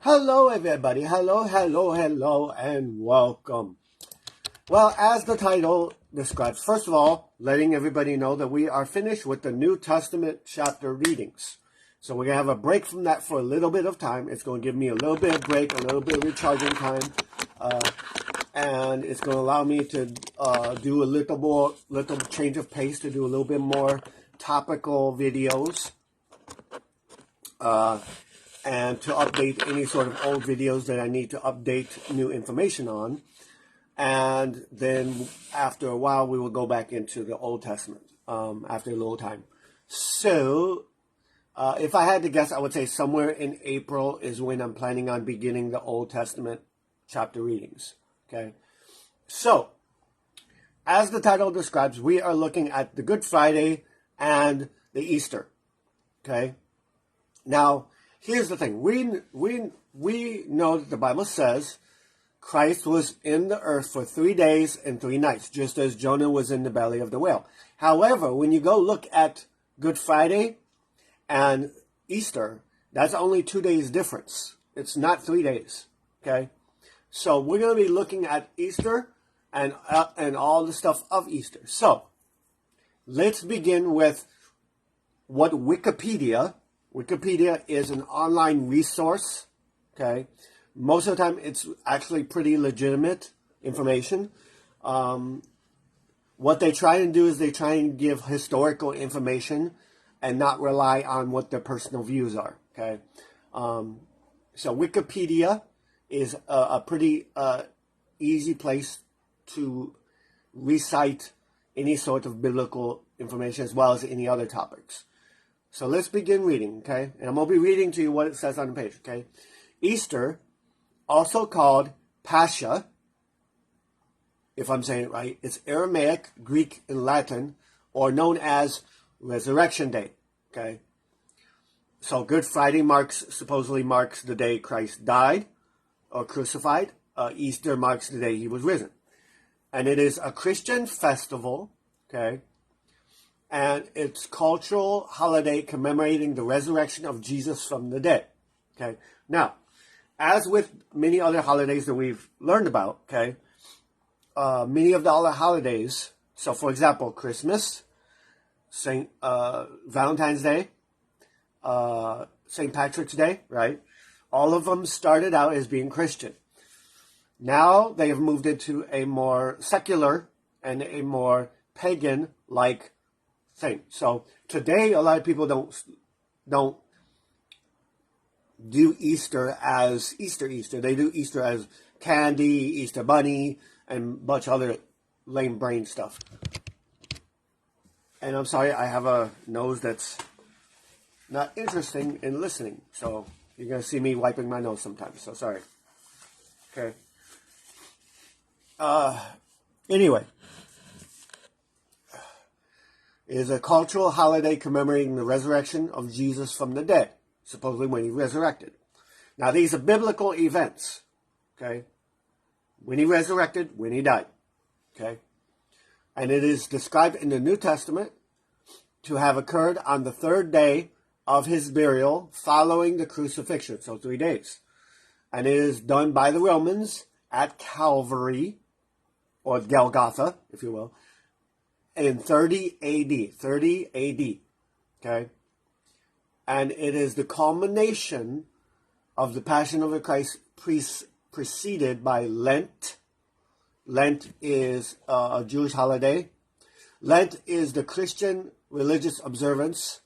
Hello, everybody. Hello, and welcome. Well, as the title describes, first of all, letting everybody know that we are finished with the New Testament chapter readings. So we're going to have a break from that for a little bit of time. It's going to give me a little bit of break, a little bit of recharging time, and it's going to allow me to do a little change of pace, to do a little bit more topical videos. And to update any sort of old videos that I need to update new information on. And then after a while, we will go back into the Old Testament after a little time. So if I had to guess, I would say somewhere in April is when I'm planning on beginning the Old Testament chapter readings. Okay. So as the title describes, we are looking at the Good Friday and the Easter. Okay. Now, here's the thing. We know that the Bible says Christ was in the earth for 3 days and 3 nights, just as Jonah was in the belly of the whale. However, when you go look at Good Friday and Easter, that's only 2 days difference. It's not 3 days. Okay? So we're going to be looking at Easter and all the stuff of Easter. So let's begin with what Wikipedia is an online resource, okay? Most of the time, it's actually pretty legitimate information. What they try and do is they try and give historical information and not rely on what their personal views are, okay? So Wikipedia is a pretty easy place to recite any sort of biblical information as well as any other topics. So let's begin reading, okay? And I'm going to be reading to you what it says on the page, okay? Easter, also called Pascha, if I'm saying it right, it's Aramaic, Greek, and Latin, or known as Resurrection Day, okay? So Good Friday supposedly marks the day Christ died or crucified. Easter marks the day he was risen. And it is a Christian festival, okay? And it's cultural holiday commemorating the resurrection of Jesus from the dead. Okay. Now, as with many other holidays that we've learned about, okay, many of the other holidays, so for example, Christmas, Valentine's Day, St. Patrick's Day, right? All of them started out as being Christian. Now they have moved into a more secular and a more pagan-like thing. So today, a lot of people don't do Easter as Easter. They do Easter as candy, Easter bunny, and a bunch of other lame brain stuff. And I'm sorry, I have a nose that's not interesting in listening. So you're going to see me wiping my nose sometimes. So sorry. Okay. Anyway. Is a cultural holiday commemorating the resurrection of Jesus from the dead, supposedly when he resurrected. Now, these are biblical events, okay? When he resurrected, when he died, okay? And it is described in the New Testament to have occurred on the 3rd day of his burial following the crucifixion, so 3 days. And it is done by the Romans at Calvary, or Golgotha, if you will, in 30 AD, okay? And it is the culmination of the Passion of the Christ preceded by Lent. Lent is a Jewish holiday. Lent is the Christian religious observance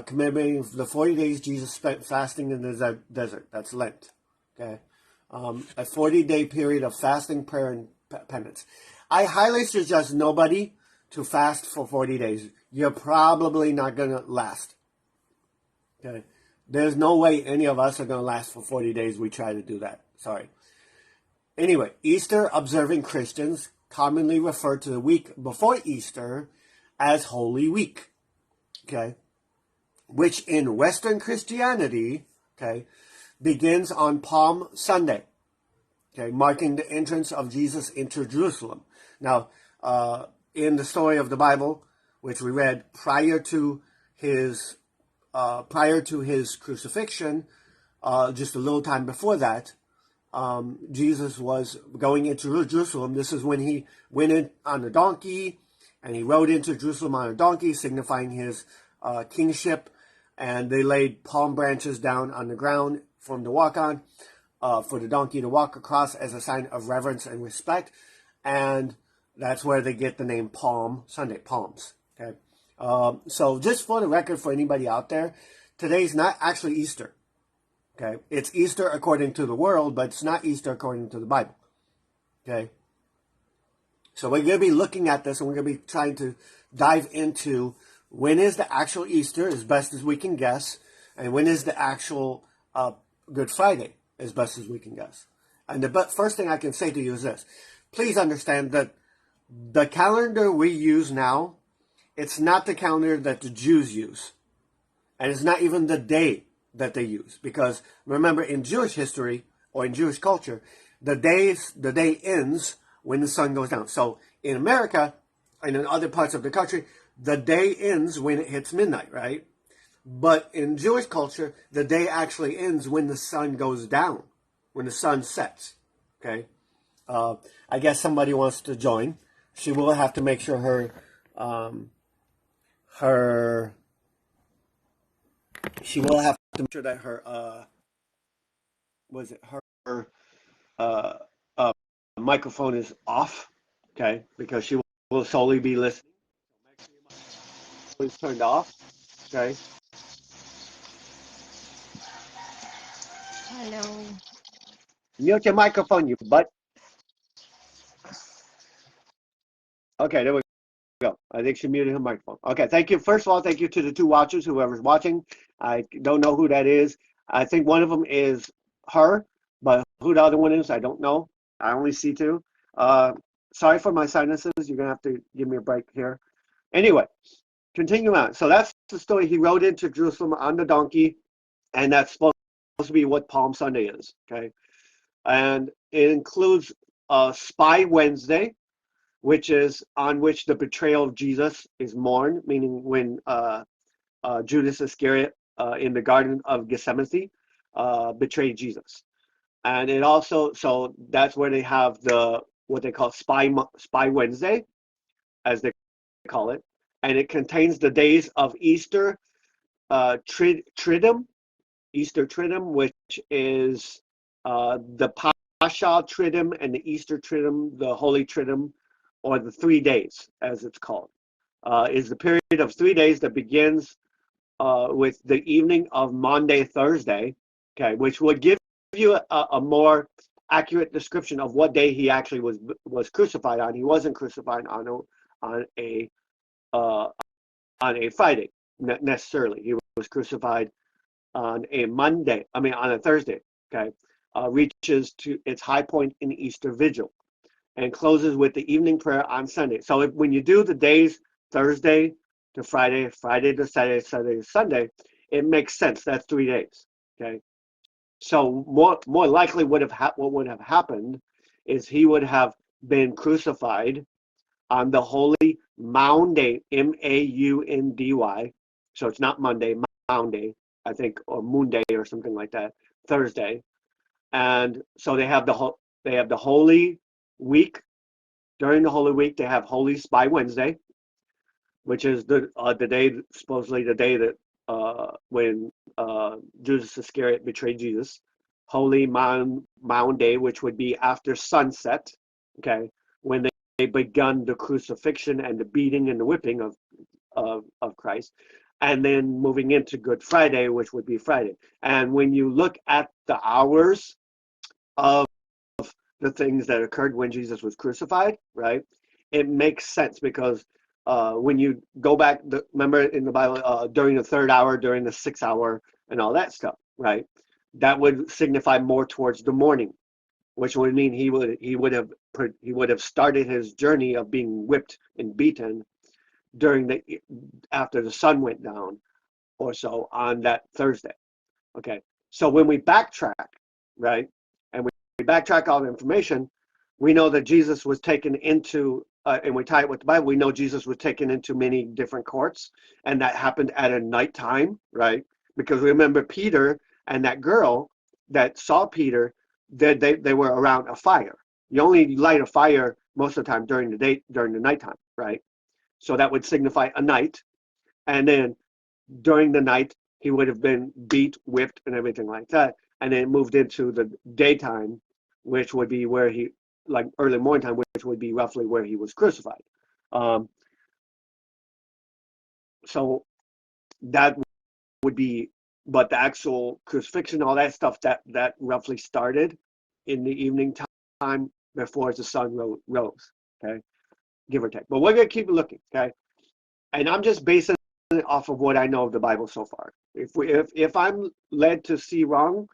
commemorating the 40 days Jesus spent fasting in the desert. That's Lent, okay? A 40-day period of fasting, prayer, and penance. I highly suggest nobody to fast for 40 days. You're probably not going to last. Okay? There's no way any of us are going to last for 40 days. We try to do that. Sorry. Anyway, Easter observing Christians commonly refer to the week before Easter as Holy Week. Okay? Which in Western Christianity, okay, begins on Palm Sunday. Okay, marking the entrance of Jesus into Jerusalem. Now, in the story of the Bible, which we read prior to his crucifixion, just a little time before that, Jesus was going into Jerusalem. This is when he went in on a donkey, and he rode into Jerusalem on a donkey, signifying his kingship. And they laid palm branches down on the ground for him to walk on, for the donkey to walk across as a sign of reverence and respect. And that's where they get the name Palm Sunday, palms. Okay. So just for the record, for anybody out there, today's not actually Easter. Okay. It's Easter according to the world, but it's not Easter according to the Bible. Okay. So we're going to be looking at this, and we're going to be trying to dive into when is the actual Easter, as best as we can guess, and when is the actual Good Friday, as best as we can guess. And the first thing I can say to you is this. Please understand that the calendar we use now, it's not the calendar that the Jews use. And it's not even the day that they use. Because remember, in Jewish history, or in Jewish culture, the day ends when the sun goes down. So in America, and in other parts of the country, the day ends when it hits midnight, right? But in Jewish culture, the day actually ends when the sun goes down, when the sun sets, okay? I guess somebody wants to join. She will have to make sure she will have to make sure that her, microphone is off, okay? Because she will solely be listening. Is turned off, okay? Hello. Mute your microphone, you butt. Okay, there we go. I think she muted her microphone. Okay, thank you. First of all, thank you to the two watchers, whoever's watching. I don't know who that is. I think one of them is her, but who the other one is, I don't know. I only see two. Sorry for my sinuses. You're going to have to give me a break here. Anyway, continue on. So that's the story. He rode into Jerusalem on the donkey, and that's supposed to be what Palm Sunday is, okay? And it includes Spy Wednesday, which is on which the betrayal of Jesus is mourned, meaning when Judas Iscariot in the Garden of Gethsemane betrayed Jesus. And it also, so that's where they have what they call Spy Wednesday, as they call it. And it contains the days of Easter Triduum, Easter Triduum, which is the Pascha Triduum and the Easter Triduum, the Holy Triduum, or the 3 days, as it's called, is the period of 3 days that begins with the evening of Maundy Thursday, okay, which would give you a more accurate description of what day he actually was crucified on. He wasn't crucified on a Friday necessarily. He was crucified on a Thursday, okay, reaches to its high point in the Easter Vigil and closes with the evening prayer on Sunday. So when you do the days Thursday to Friday, Friday to Saturday, Saturday to Sunday, it makes sense. That's 3 days, okay? So more likely what would have happened is he would have been crucified on the Holy Maundy, Maundy. So it's not Monday, Maundy, I think, or Moonday or something like that, Thursday. And so they have the Holy Week. During the Holy Week, they have Holy Spy Wednesday, which is the day, supposedly the day that when Judas Iscariot betrayed Jesus. Holy Maundy, which would be after sunset, okay, when they begun the crucifixion and the beating and the whipping of Christ. And then moving into Good Friday, which would be Friday. And when you look at the hours of the things that occurred when Jesus was crucified, right, it makes sense because when you go back, remember in the Bible, during the 3rd hour, during the 6th hour, and all that stuff, right, that would signify more towards the morning, which would mean he would have started his journey of being whipped and beaten after the sun went down or so on that Thursday. Okay, so when we backtrack, right, and we backtrack all the information, we know that Jesus was taken into, and we tie it with the Bible, we know Jesus was taken into many different courts, and that happened at a nighttime, right? Because remember, Peter and that girl that saw Peter, they were around a fire. You only light a fire most of the time during the day, during the nighttime, right? So that would signify a night. And then during the night, he would have been beat, whipped, and everything like that. And then moved into the daytime, which would be where he, like early morning time, which would be roughly where he was crucified. Um, so that would be, but the actual crucifixion, all that stuff, that roughly started in the evening time before the sun rose, okay, give or take. But we're gonna keep looking, okay, and I'm just basing it off of what I know of the Bible so far. If I'm led to see wrong,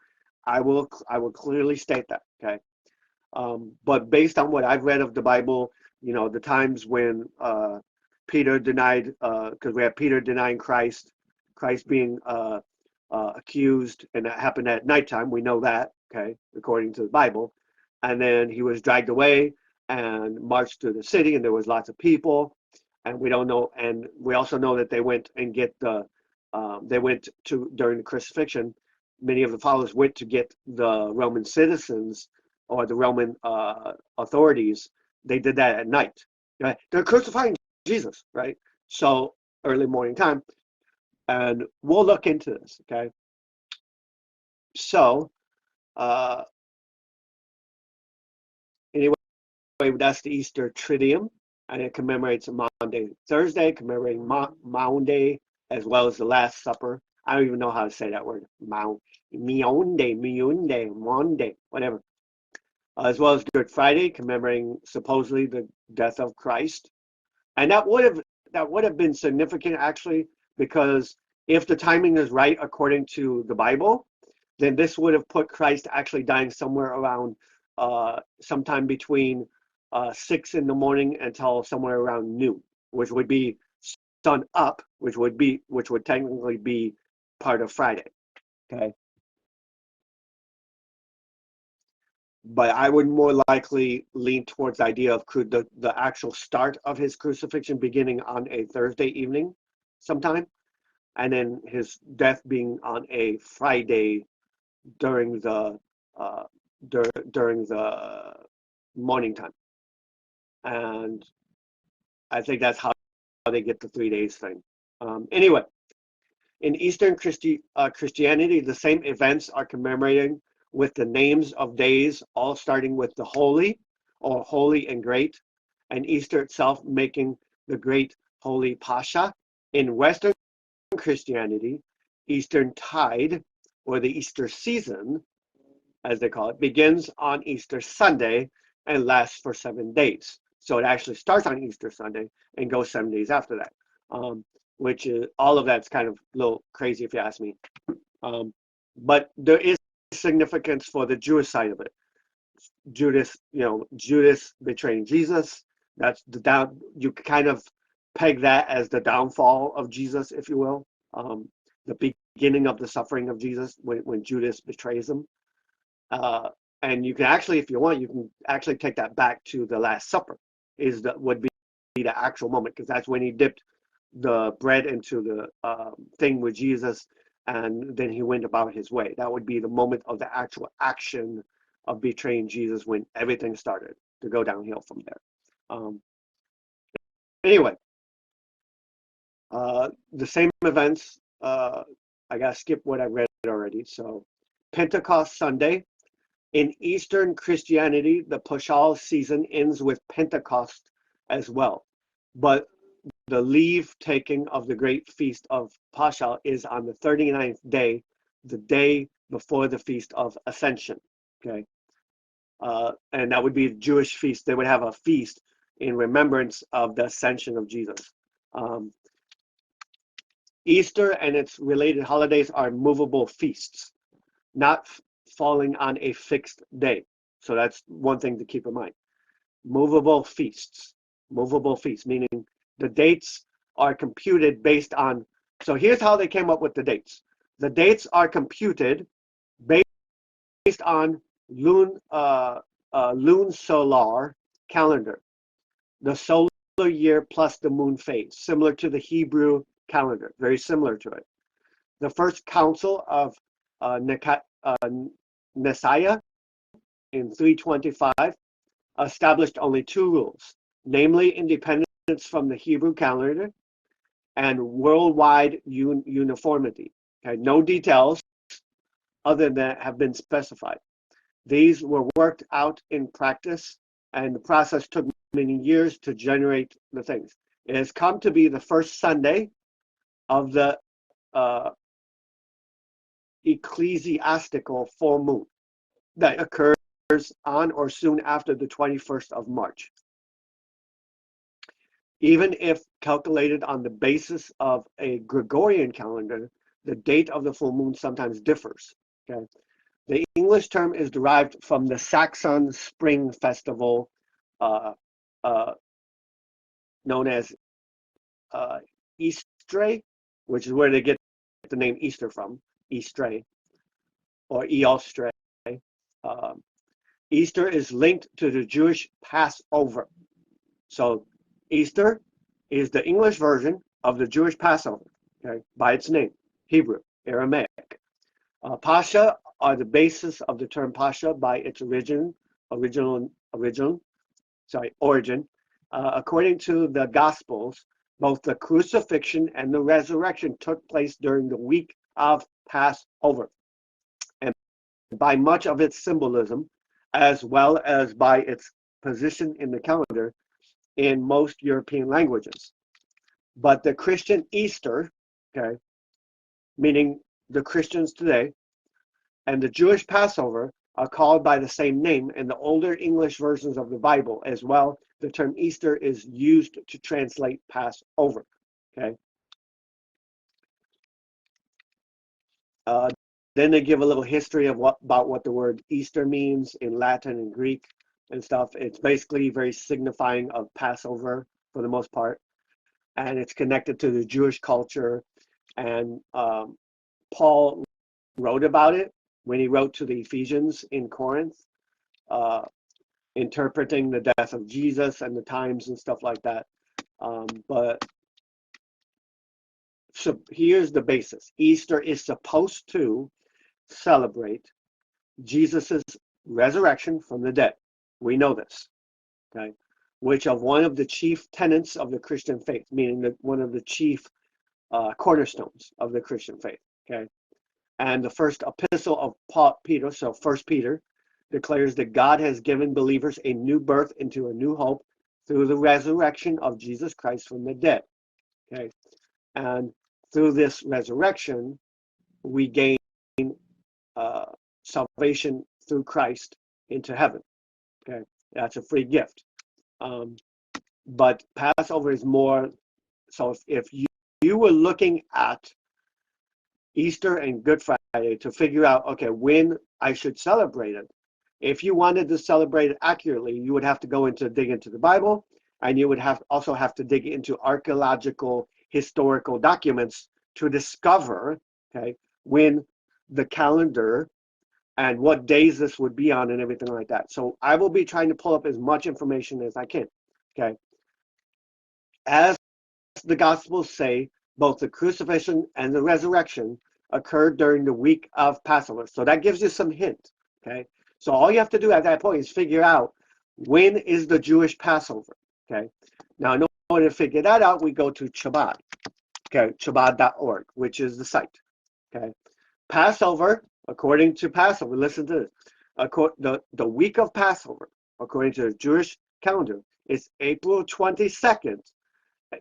I will clearly state that, okay. But based on what I've read of the Bible, the times when Peter denied, because we have Peter denying Christ, Christ being accused, and that happened at nighttime. We know that, okay, according to the Bible. And then he was dragged away and marched through the city, and there was lots of people. And we don't know, and we also know that they went and they went to, during the crucifixion, many of the followers went to get the Roman citizens or the Roman authorities. They did that at night. Right? They're crucifying Jesus, right? So early morning time, and we'll look into this, okay? So uh, anyway, that's the Easter Triduum, and it commemorates Maundy Thursday, commemorating Maundy, as well as the Last Supper. I don't even know how to say that word. Maundy, whatever. As well as Good Friday, commemorating supposedly the death of Christ. And that would have been significant, actually, because if the timing is right according to the Bible, then this would have put Christ actually dying somewhere around sometime between 6 in the morning until somewhere around noon, which would be sun up, which would technically be part of Friday. Okay. But I would more likely lean towards the idea of the actual start of his crucifixion beginning on a Thursday evening sometime, and then his death being on a Friday during the during the morning time. And I think that's how they get the 3 days thing. Anyway, in Eastern Christianity, the same events are commemorating with the names of days, all starting with the holy or holy and great, and Easter itself making the great holy Pascha. In Western Christianity, Eastern Tide, or the Easter season, as they call it, begins on Easter Sunday and lasts for 7 days. So it actually starts on Easter Sunday and goes 7 days after that, which is, all of that's kind of a little crazy if you ask me. But there is significance for the Jewish side of it. Judas betraying Jesus. That's the down. You kind of peg that as the downfall of Jesus, if you will. The beginning of the suffering of Jesus when Judas betrays him. And you can actually, if you want, you can actually take that back to the Last Supper. Would be the actual moment, because that's when he dipped the bread into the thing with Jesus, and then he went about his way. That would be the moment of the actual action of betraying Jesus, when everything started to go downhill from there. Anyway, the same events. I gotta skip what I read already. So, Pentecost Sunday. In Eastern Christianity, the Paschal season ends with Pentecost as well. But the leave taking of the great feast of Paschal is on the 39th day, the day before the feast of Ascension. Okay. And that would be a Jewish feast. They would have a feast in remembrance of the ascension of Jesus. Easter and its related holidays are movable feasts, not falling on a fixed day. So that's one thing to keep in mind. Movable feasts, meaning the dates are computed based on. So here's how they came up with the dates. The dates are computed based on lun solar calendar, the solar year plus the moon phase, similar to the Hebrew calendar, very similar to it. The first council of Messiah in 325 established only two rules, namely independence from the Hebrew calendar and worldwide uniformity. Okay, no details other than that have been specified. These were worked out in practice, and the process took many years to generate the things. It has come to be the first Sunday of the ecclesiastical full moon that occurs on or soon after the 21st of March. Even if calculated on the basis of a Gregorian calendar, the date of the full moon sometimes differs. Okay? The English term is derived from the Saxon spring festival uh, uh, known as Easter, which is where they get the name Easter from, Easter or Eostre. Um, Easter is linked to the Jewish Passover. So Easter is the English version of the Jewish Passover, okay, by its name, Hebrew, Aramaic. Pascha are the basis of the term Pascha by its origin. According to the Gospels, both the crucifixion and the resurrection took place during the week of Passover. And by much of its symbolism, as well as by its position in the calendar in most European languages. But the Christian Easter, okay, meaning the Christians today, and the Jewish Passover are called by the same name in the older English versions of the Bible as well. The term Easter is used to translate Passover. Okay. Then they give a little history of what the word Easter means in Latin and Greek and stuff. It's basically very signifying of Passover for the most part, and it's connected to the Jewish culture. And Paul wrote about it when he wrote to the Ephesians in Corinth, interpreting the death of Jesus and the times and stuff like that. But so here's the basis. Easter is supposed to celebrate Jesus's resurrection from the dead. We know this, okay? Which of one of the chief tenets of the Christian faith, meaning that one of the chief cornerstones of the Christian faith, okay? And the first epistle of Peter, so First Peter, declares that God has given believers a new birth into a new hope through the resurrection of Jesus Christ from the dead. Okay, and through this resurrection, we gain salvation through Christ into heaven. Okay, that's a free gift. But Passover is more. So if you were looking at Easter and Good Friday to figure out, okay, when I should celebrate it. If you wanted to celebrate it accurately, you would have to dig into the Bible, and you would also have to dig into archaeological, historical documents to discover, okay, when the calendar and what days this would be on and everything like that. So I will be trying to pull up as much information as I can, okay? As the Gospels say, both the crucifixion and the resurrection occurred during the week of Passover. So that gives you some hint, okay? So all you have to do at that point is figure out when is the Jewish Passover, okay? Now, in order to figure that out, we go to Chabad, okay, chabad.org, which is the site, okay? Passover, according to Passover, listen to this, the week of Passover, according to the Jewish calendar, is April 22nd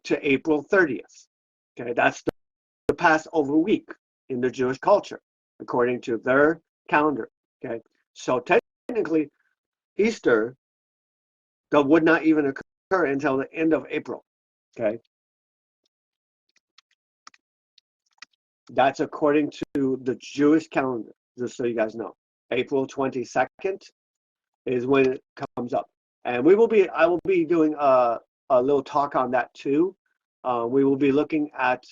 to April 30th. Okay, that's the Passover week in the Jewish culture, according to their calendar. Okay, so technically, Easter would not even occur until the end of April. Okay, that's according to the Jewish calendar. Just so you guys know, April 22nd is when it comes up, and I will be doing a little talk on that too. We will be looking at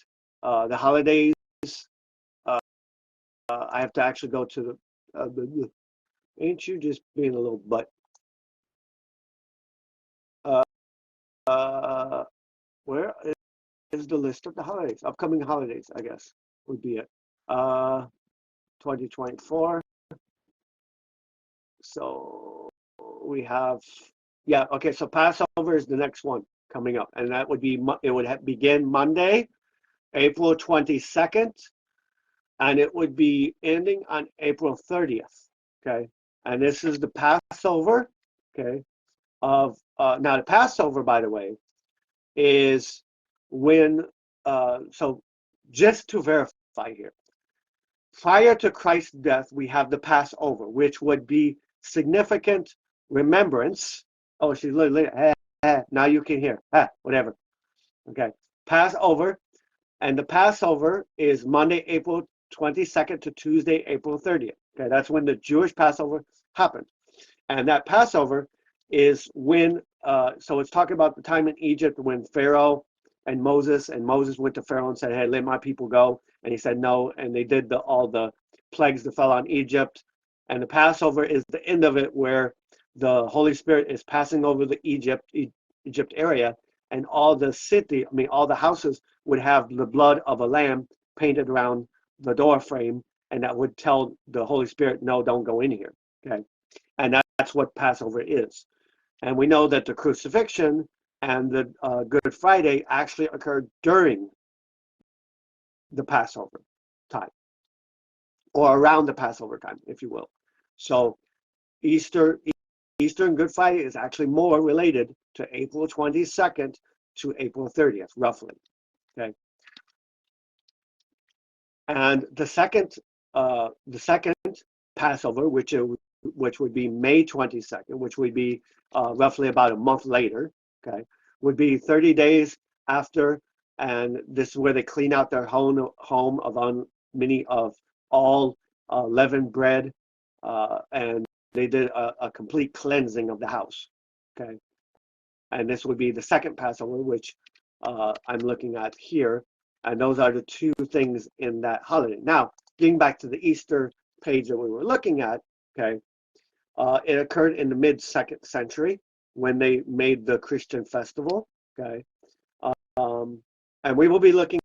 the holidays. I have to actually go to the ain't you just being a little butt? Uh, where is the list of the holidays? Upcoming holidays, I guess, would be it. 2024. So we have, yeah, okay, so Passover is the next one coming up, and that would be, it would begin Monday, April 22nd, and it would be ending on April 30th, okay? And this is the Passover, okay, of, now the Passover, by the way, is when, so just to verify here, prior to Christ's death, we have the Passover, which would be significant remembrance. Oh, she's literally, now you can hear, whatever. Okay, Passover, and the Passover is Monday, April 22nd to Tuesday, April 30th. Okay, that's when the Jewish Passover happened. And that Passover is when, so it's talking about the time in Egypt when Pharaoh and Moses went to Pharaoh and said, hey, let my people go. And he said no, and they did all the plagues that fell on Egypt. And the Passover is the end of it, where the Holy Spirit is passing over the Egypt area, and all the city, I mean, all the houses would have the blood of a lamb painted around the door frame, and that would tell the Holy Spirit, no, don't go in here. Okay, and that's what Passover is. And we know that the crucifixion and the Good Friday actually occurred during the Passover time, or around the Passover time, if you will. So Easter and Good Friday is actually more related to April 22nd to April 30th, roughly. Okay. And the second Passover, which would be May 22nd, which would be roughly about a month later, okay, would be 30 days after, and this is where they clean out their home of many of all leavened bread, and they did a complete cleansing of the house, okay. And this would be the second Passover, which I'm looking at here, and those are the two things in that holiday. Now, getting back to the Easter page that we were looking at, okay, it occurred in the mid-2nd century when they made the Christian festival, okay. And we will be looking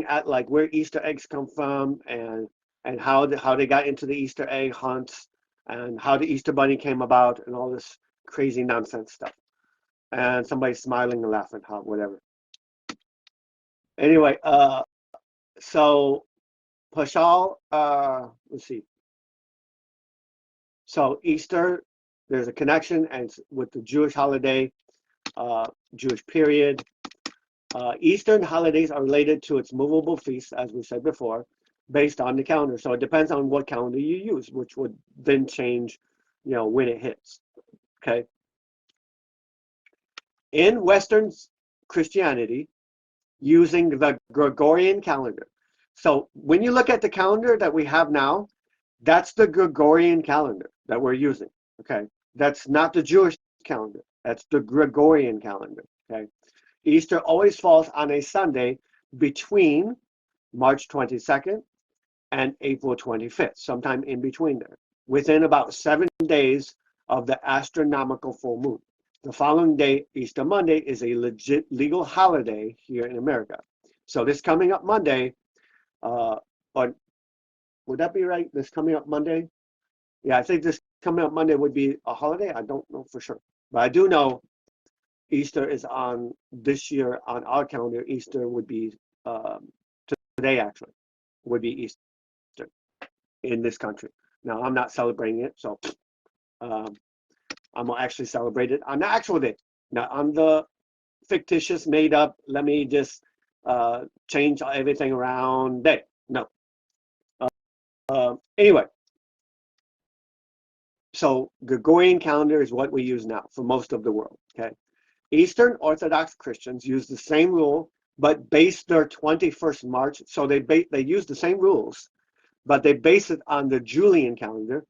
at like where Easter eggs come from, and how they got into the Easter egg hunts, and how the Easter bunny came about, and all this crazy nonsense stuff. And somebody's smiling and laughing, whatever. Anyway, so Pashal, let's see. So Easter, there's a connection, and with the Jewish holiday, Jewish period. Eastern holidays are related to its movable feasts, as we said before, based on the calendar. So it depends on what calendar you use, which would then change, when it hits. Okay. In Western Christianity, using the Gregorian calendar. So when you look at the calendar that we have now, that's the Gregorian calendar that we're using. Okay. That's not the Jewish calendar. That's the Gregorian calendar. Okay. Easter always falls on a Sunday between March 22nd and April 25th, sometime in between there, within about 7 days of the astronomical full moon. The following day, Easter Monday, is a legit legal holiday here in America. So this coming up Monday, or would that be right? This coming up Monday? Yeah, I think this coming up Monday would be a holiday. I don't know for sure, but I do know Easter is on this year on our calendar. Easter would be today, actually, would be Easter in this country. Now, I'm not celebrating it, so I'm gonna actually celebrate it on the actual day, not on the fictitious, made up, let me just change everything around day. No. Anyway, so Gregorian calendar is what we use now for most of the world. Okay. Eastern Orthodox Christians use the same rule, but base their 21st March. So they use the same rules, but they base it on the Julian calendar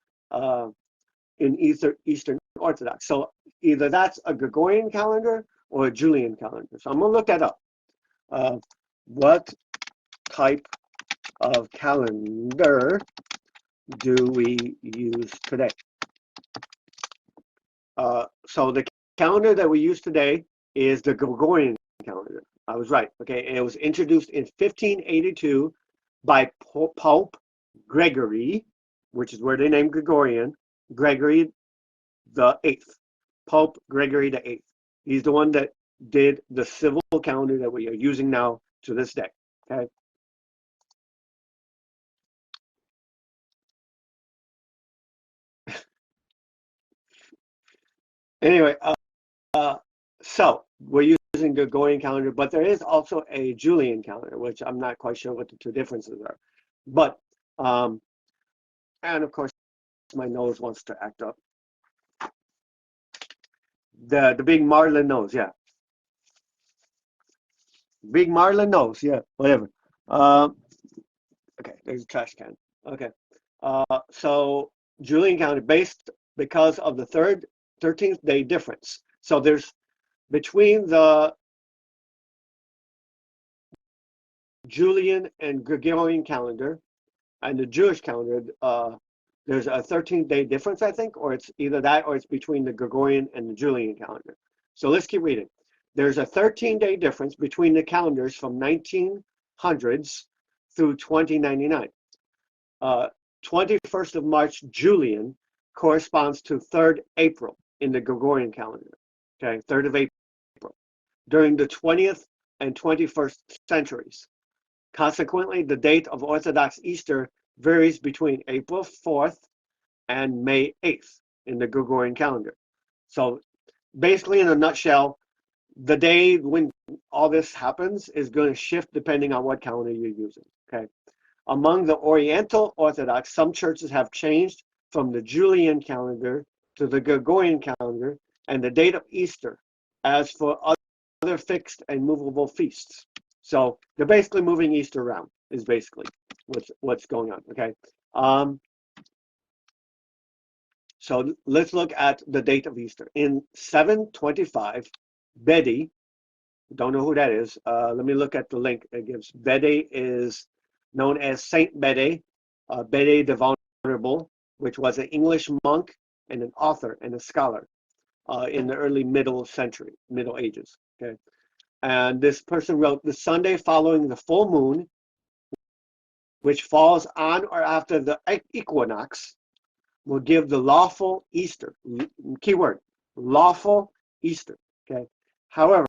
in Eastern Orthodox. So either that's a Gregorian calendar or a Julian calendar. So I'm going to look that up. What type of calendar do we use today? So the calendar that we use today is the Gregorian calendar. I was right. Okay, and it was introduced in 1582 by Pope Gregory, which is where they named Gregory the 8th, Pope Gregory the 8th. He's the one that did the civil calendar that we are using now to this day. Okay. Anyway, so we're using Gregorian calendar, but there is also a Julian calendar, which I'm not quite sure what the two differences are. But and of course, my nose wants to act up. The big marlin nose, yeah. Big marlin nose, yeah. Whatever. Okay, there's a trash can. Okay. So Julian calendar based because of the 13th day difference. So there's between the Julian and Gregorian calendar and the Jewish calendar, there's a 13-day difference, I think, or it's either that or it's between the Gregorian and the Julian calendar. So let's keep reading. There's a 13-day difference between the calendars from 1900s through 2099. 21st of March Julian corresponds to 3rd April in the Gregorian calendar. Okay, 3rd of April. During the 20th and 21st centuries. Consequently, the date of Orthodox Easter varies between April 4th and May 8th in the Gregorian calendar. So basically, in a nutshell, the day when all this happens is going to shift depending on what calendar you're using. Okay. Among the Oriental Orthodox, some churches have changed from the Julian calendar to the Gregorian calendar and the date of Easter as for other fixed and movable feasts. So they're basically moving Easter around is basically what's going on, okay? So let's look at the date of Easter. In 725, Bede, don't know who that is. Let me look at the link it gives. Bede is known as Saint Bede, Bede the Venerable, which was an English monk and an author and a scholar in the early Middle Ages, okay? And this person wrote, the Sunday following the full moon, which falls on or after the equinox, will give the lawful Easter. Keyword, lawful Easter. Okay. However,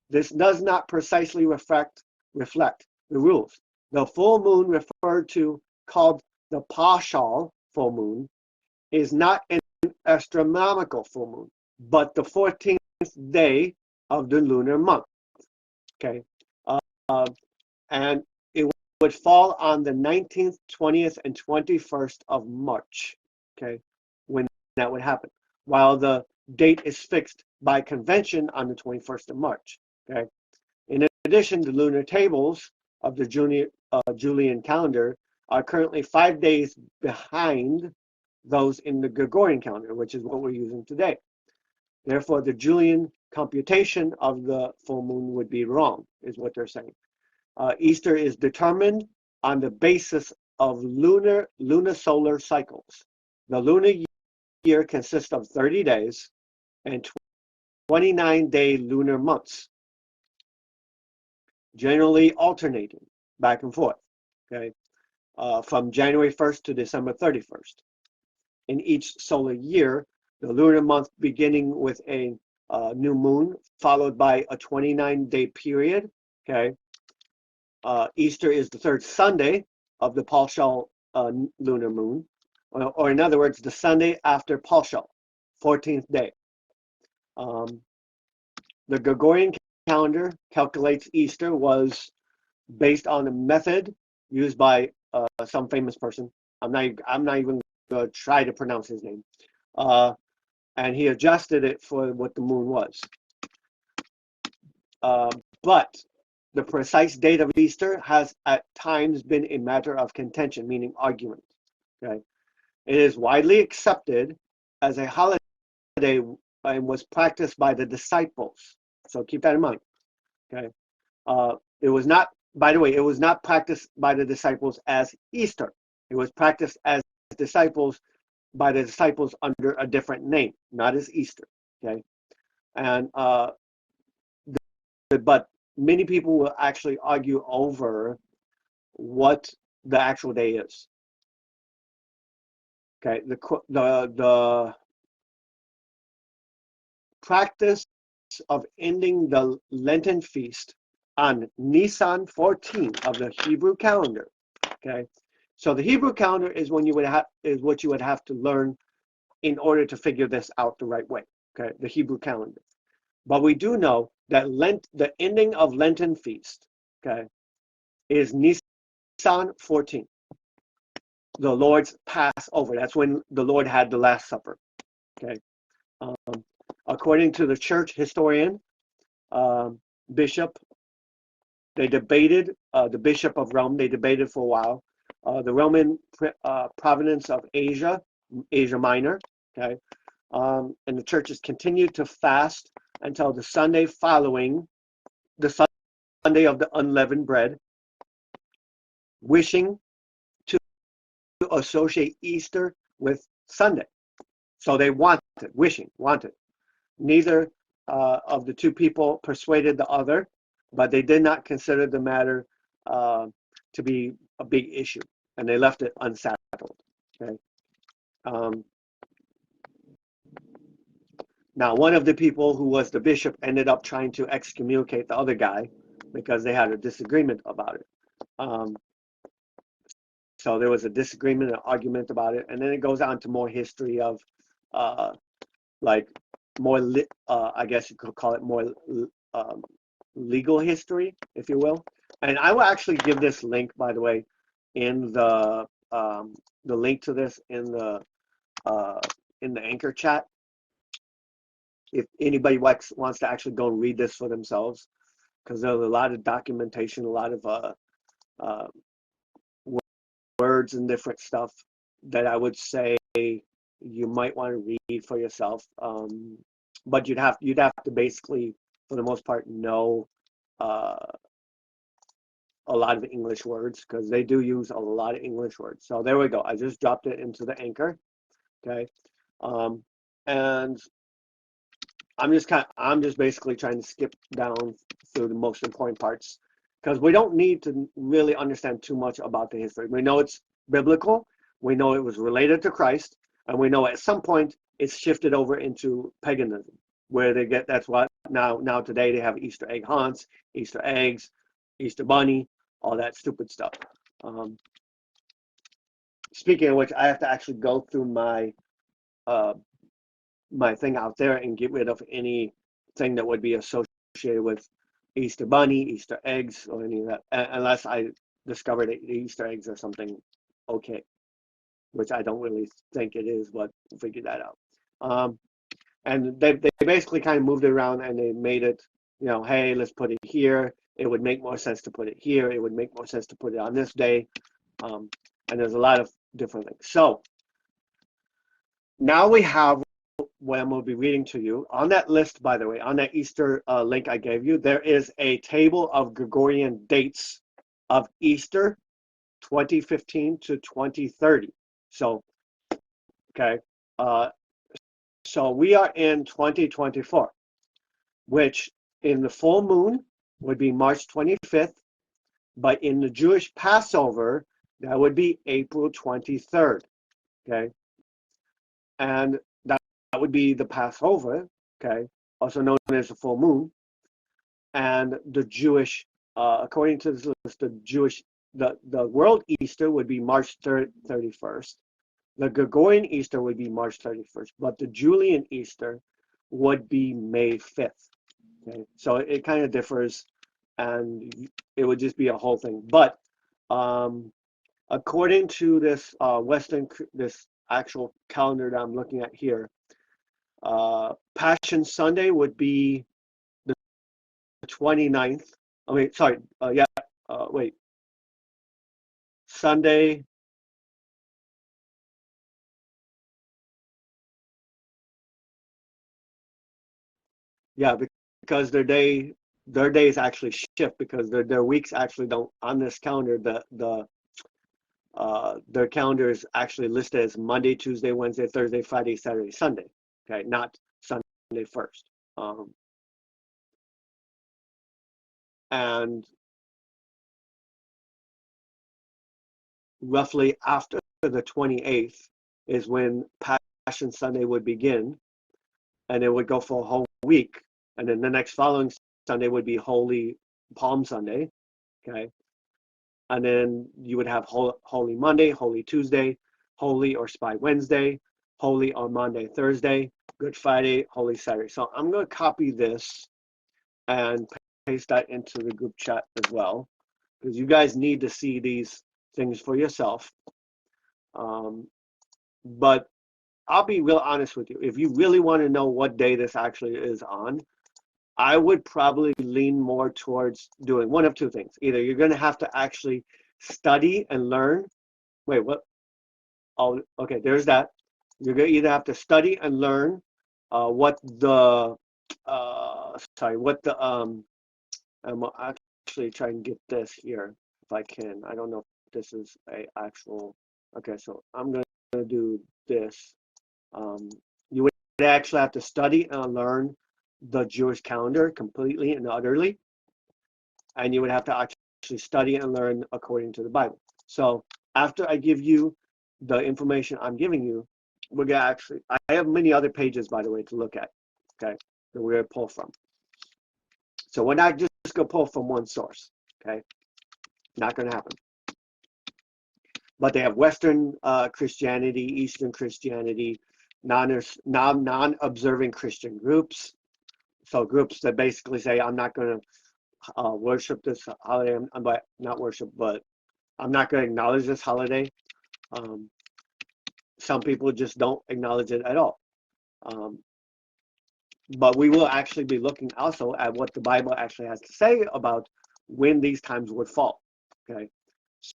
this does not precisely reflect the rules. The full moon referred to, called the Paschal full moon, is not an astronomical full moon, but the 14th day of the lunar month. Okay, and it would fall on the 19th, 20th, and 21st of March, okay, when that would happen, while the date is fixed by convention on the 21st of March, okay. In addition, the lunar tables of the Julian calendar are currently 5 days behind those in the Gregorian calendar, which is what we're using today. Therefore, the Julian computation of the full moon would be wrong, is what they're saying. Easter is determined on the basis of lunisolar cycles. The lunar year consists of 30 days and 29-day lunar months, generally alternating back and forth, okay, from January 1st to December 31st. In each solar year, the lunar month beginning with a new moon, followed by a 29-day period, okay. Easter is the third Sunday of the Paschal lunar moon, or in other words, the Sunday after Paschal, 14th day. The Gregorian calendar calculates Easter was based on a method used by some famous person. I'm not even going to try to pronounce his name. And he adjusted it for what the moon was. But the precise date of Easter has at times been a matter of contention, meaning argument. Okay, it is widely accepted as a holiday and was practiced by the disciples. So keep that in mind. Okay, it was not. By the way, it was not practiced by the disciples as Easter. It was practiced as disciples by the disciples under a different name, not as Easter. Okay, and but many people will actually argue over what the actual day is. Okay, practice of ending the Lenten feast on Nisan 14 of the Hebrew calendar. Okay, so the Hebrew calendar is what you would have to learn in order to figure this out the right way. Okay, the Hebrew calendar. But we do know that the ending of Lenten feast, okay, is Nisan 14, the Lord's Passover. That's when the Lord had the Last Supper. Okay, according to the church historian, bishop, they debated, the Bishop of Rome, they debated for a while, the Roman province of Asia Minor, okay, and the churches continued to fast until the Sunday following the Sunday of the unleavened bread, wishing to associate Easter with Sunday. So they wanted. Neither of the two people persuaded the other, but they did not consider the matter to be a big issue, and they left it unsettled. Okay. Now, one of the people who was the bishop ended up trying to excommunicate the other guy because they had a disagreement about it. So there was a disagreement, an argument about it, and then it goes on to more history of, like, more, I guess you could call it more legal history, if you will. And I will actually give this link, by the way, in the link to this in the Anchor chat. If anybody wants to actually go and read this for themselves, because there's a lot of documentation, a lot of words and different stuff that I would say you might want to read for yourself. But you'd have to basically, for the most part, know a lot of English words, because they do use a lot of English words. So there we go. I just dropped it into the Anchor. Okay, and I'm just basically trying to skip down through the most important parts, because we don't need to really understand too much about the history. We know it's biblical. We know it was related to Christ, and we know at some point it's shifted over into paganism, where that's what now today they have Easter egg hunts, Easter eggs, Easter bunny, all that stupid stuff. Speaking of which, I have to actually go through my my thing out there and get rid of anything that would be associated with Easter bunny, Easter eggs, or any of that, unless I discovered that Easter eggs are something okay, which I don't really think it is, but we'll figure that out. And they basically kind of moved it around, and they made it, hey, let's put it here. It would make more sense to put it here. It would make more sense to put it on this day. And there's a lot of different things. So now we have what I'm going to be reading to you. On that list, by the way, on that Easter link I gave you, there is a table of Gregorian dates of Easter 2015 to 2030. So, okay. So we are in 2024, which in the full moon would be March 25th, but in the Jewish Passover, that would be April 23rd, okay? And that would be the Passover, okay, also known as the full moon. And the Jewish, according to this list, the world Easter would be March 31st. The Gregorian Easter would be March 31st, but the Julian Easter would be May 5th. Okay, so it kind of differs, and it would just be a whole thing. But according to this this actual calendar that I'm looking at here, Passion Sunday would be the 29th. I mean, sorry, wait. Sunday. Yeah, because their days actually shift, because their weeks actually don't, on this calendar, their calendar is actually listed as Monday, Tuesday, Wednesday, Thursday, Friday, Saturday, Sunday. Okay, not Sunday first. And roughly after the 28th is when Passion Sunday would begin, and it would go for a whole week, and then the next following Sunday would be Holy Palm Sunday, okay? And then you would have Holy Monday, Holy Tuesday, Holy or Spy Wednesday, Holy on Monday, Thursday, Good Friday, Holy Saturday. So I'm going to copy this and paste that into the group chat as well, because you guys need to see these things for yourself. But I'll be real honest with you. If you really want to know what day this actually is on, I would probably lean more towards doing one of two things. Either you're going to have to actually study and learn. Wait, what? Oh, okay, there's that. You're going to either have to study and learn what the, I'm actually trying to get this here if I can. I don't know if this is a actual, okay, so I'm going to do this. You would actually have to study and learn the Jewish calendar completely and utterly, and you would have to actually study and learn according to the Bible. So after I give you the information I'm giving you, we're gonna actually, I have many other pages, by the way, to look at, okay, that we're gonna pull from. So we're not just gonna pull from one source, okay? Not gonna happen. But they have Western Christianity, Eastern Christianity, non-observing Christian groups. So groups that basically say, I'm not going to worship this holiday, not worship, but I'm not going to acknowledge this holiday. Some people just don't acknowledge it at all. But we will actually be looking also at what the Bible actually has to say about when these times would fall. Okay,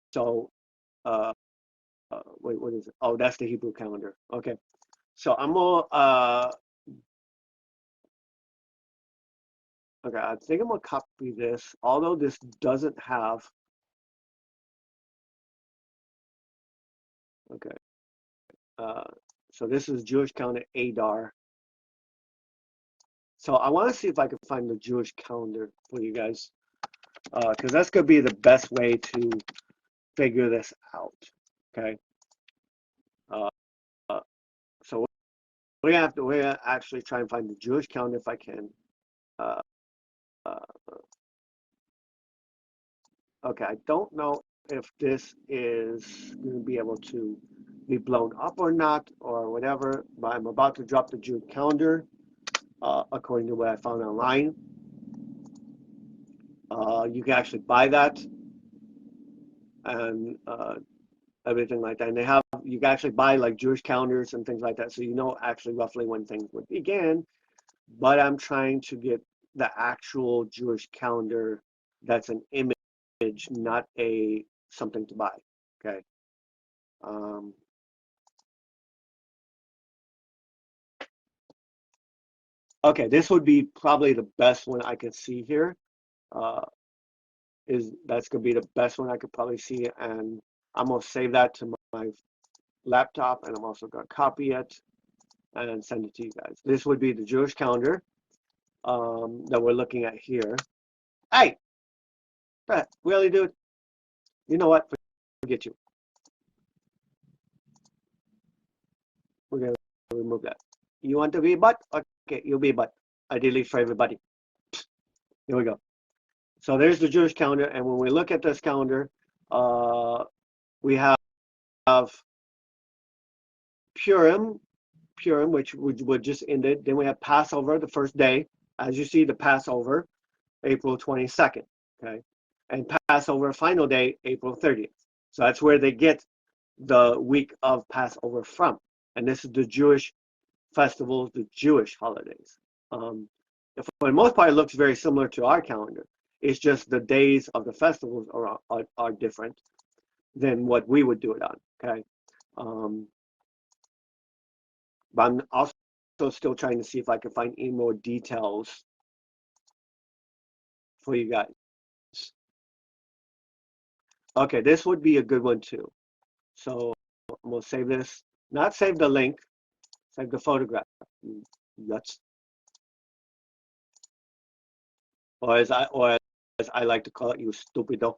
so wait, what is it? Oh, that's the Hebrew calendar. Okay, so I'm gonna okay, I think I'm gonna copy this, although this doesn't have, okay, so this is Jewish calendar Adar. So I want to see if I can find the Jewish calendar for you guys, because that's gonna be the best way to figure this out. Okay, uh, so we're gonna actually try and find the Jewish calendar if I can. Uh, uh, okay, I don't know if this is going to be able to be blown up or not or whatever, but I'm about to drop the Jewish calendar according to what I found online. You can actually buy that and everything like that. And they have, you can actually buy like Jewish calendars and things like that, so you know actually roughly when things would begin. But I'm trying to get the actual Jewish calendar that's an image, not a something to buy. Okay. Um, okay, this would be probably the best one I could see here. Uh, that's gonna be the best one I could probably see, and I'm gonna save that to my laptop, and I'm also gonna copy it and send it to you guys. This would be the Jewish calendar that we're looking at here. Hey, Brett, really, dude? You know what? Forget you. We're gonna remove that. You want to be butt? Okay, you'll be butt. I delete for everybody. Here we go. So there's the Jewish calendar, and when we look at this calendar, we have Purim, which would just ended. Then we have Passover, the first day. As you see, the Passover, April 22nd. Okay, and Passover final day, April 30th. So that's where they get the week of Passover from. And this is the Jewish festivals, the Jewish holidays. For the most part, it looks very similar to our calendar. It's just the days of the festivals are different than what we would do it on. Okay, but I'm also still trying to see if I can find any more details for you guys. Okay, this would be a good one too. So I'm gonna save this. Not save the link, save the photograph. That's, or as I like to call it, you stupido.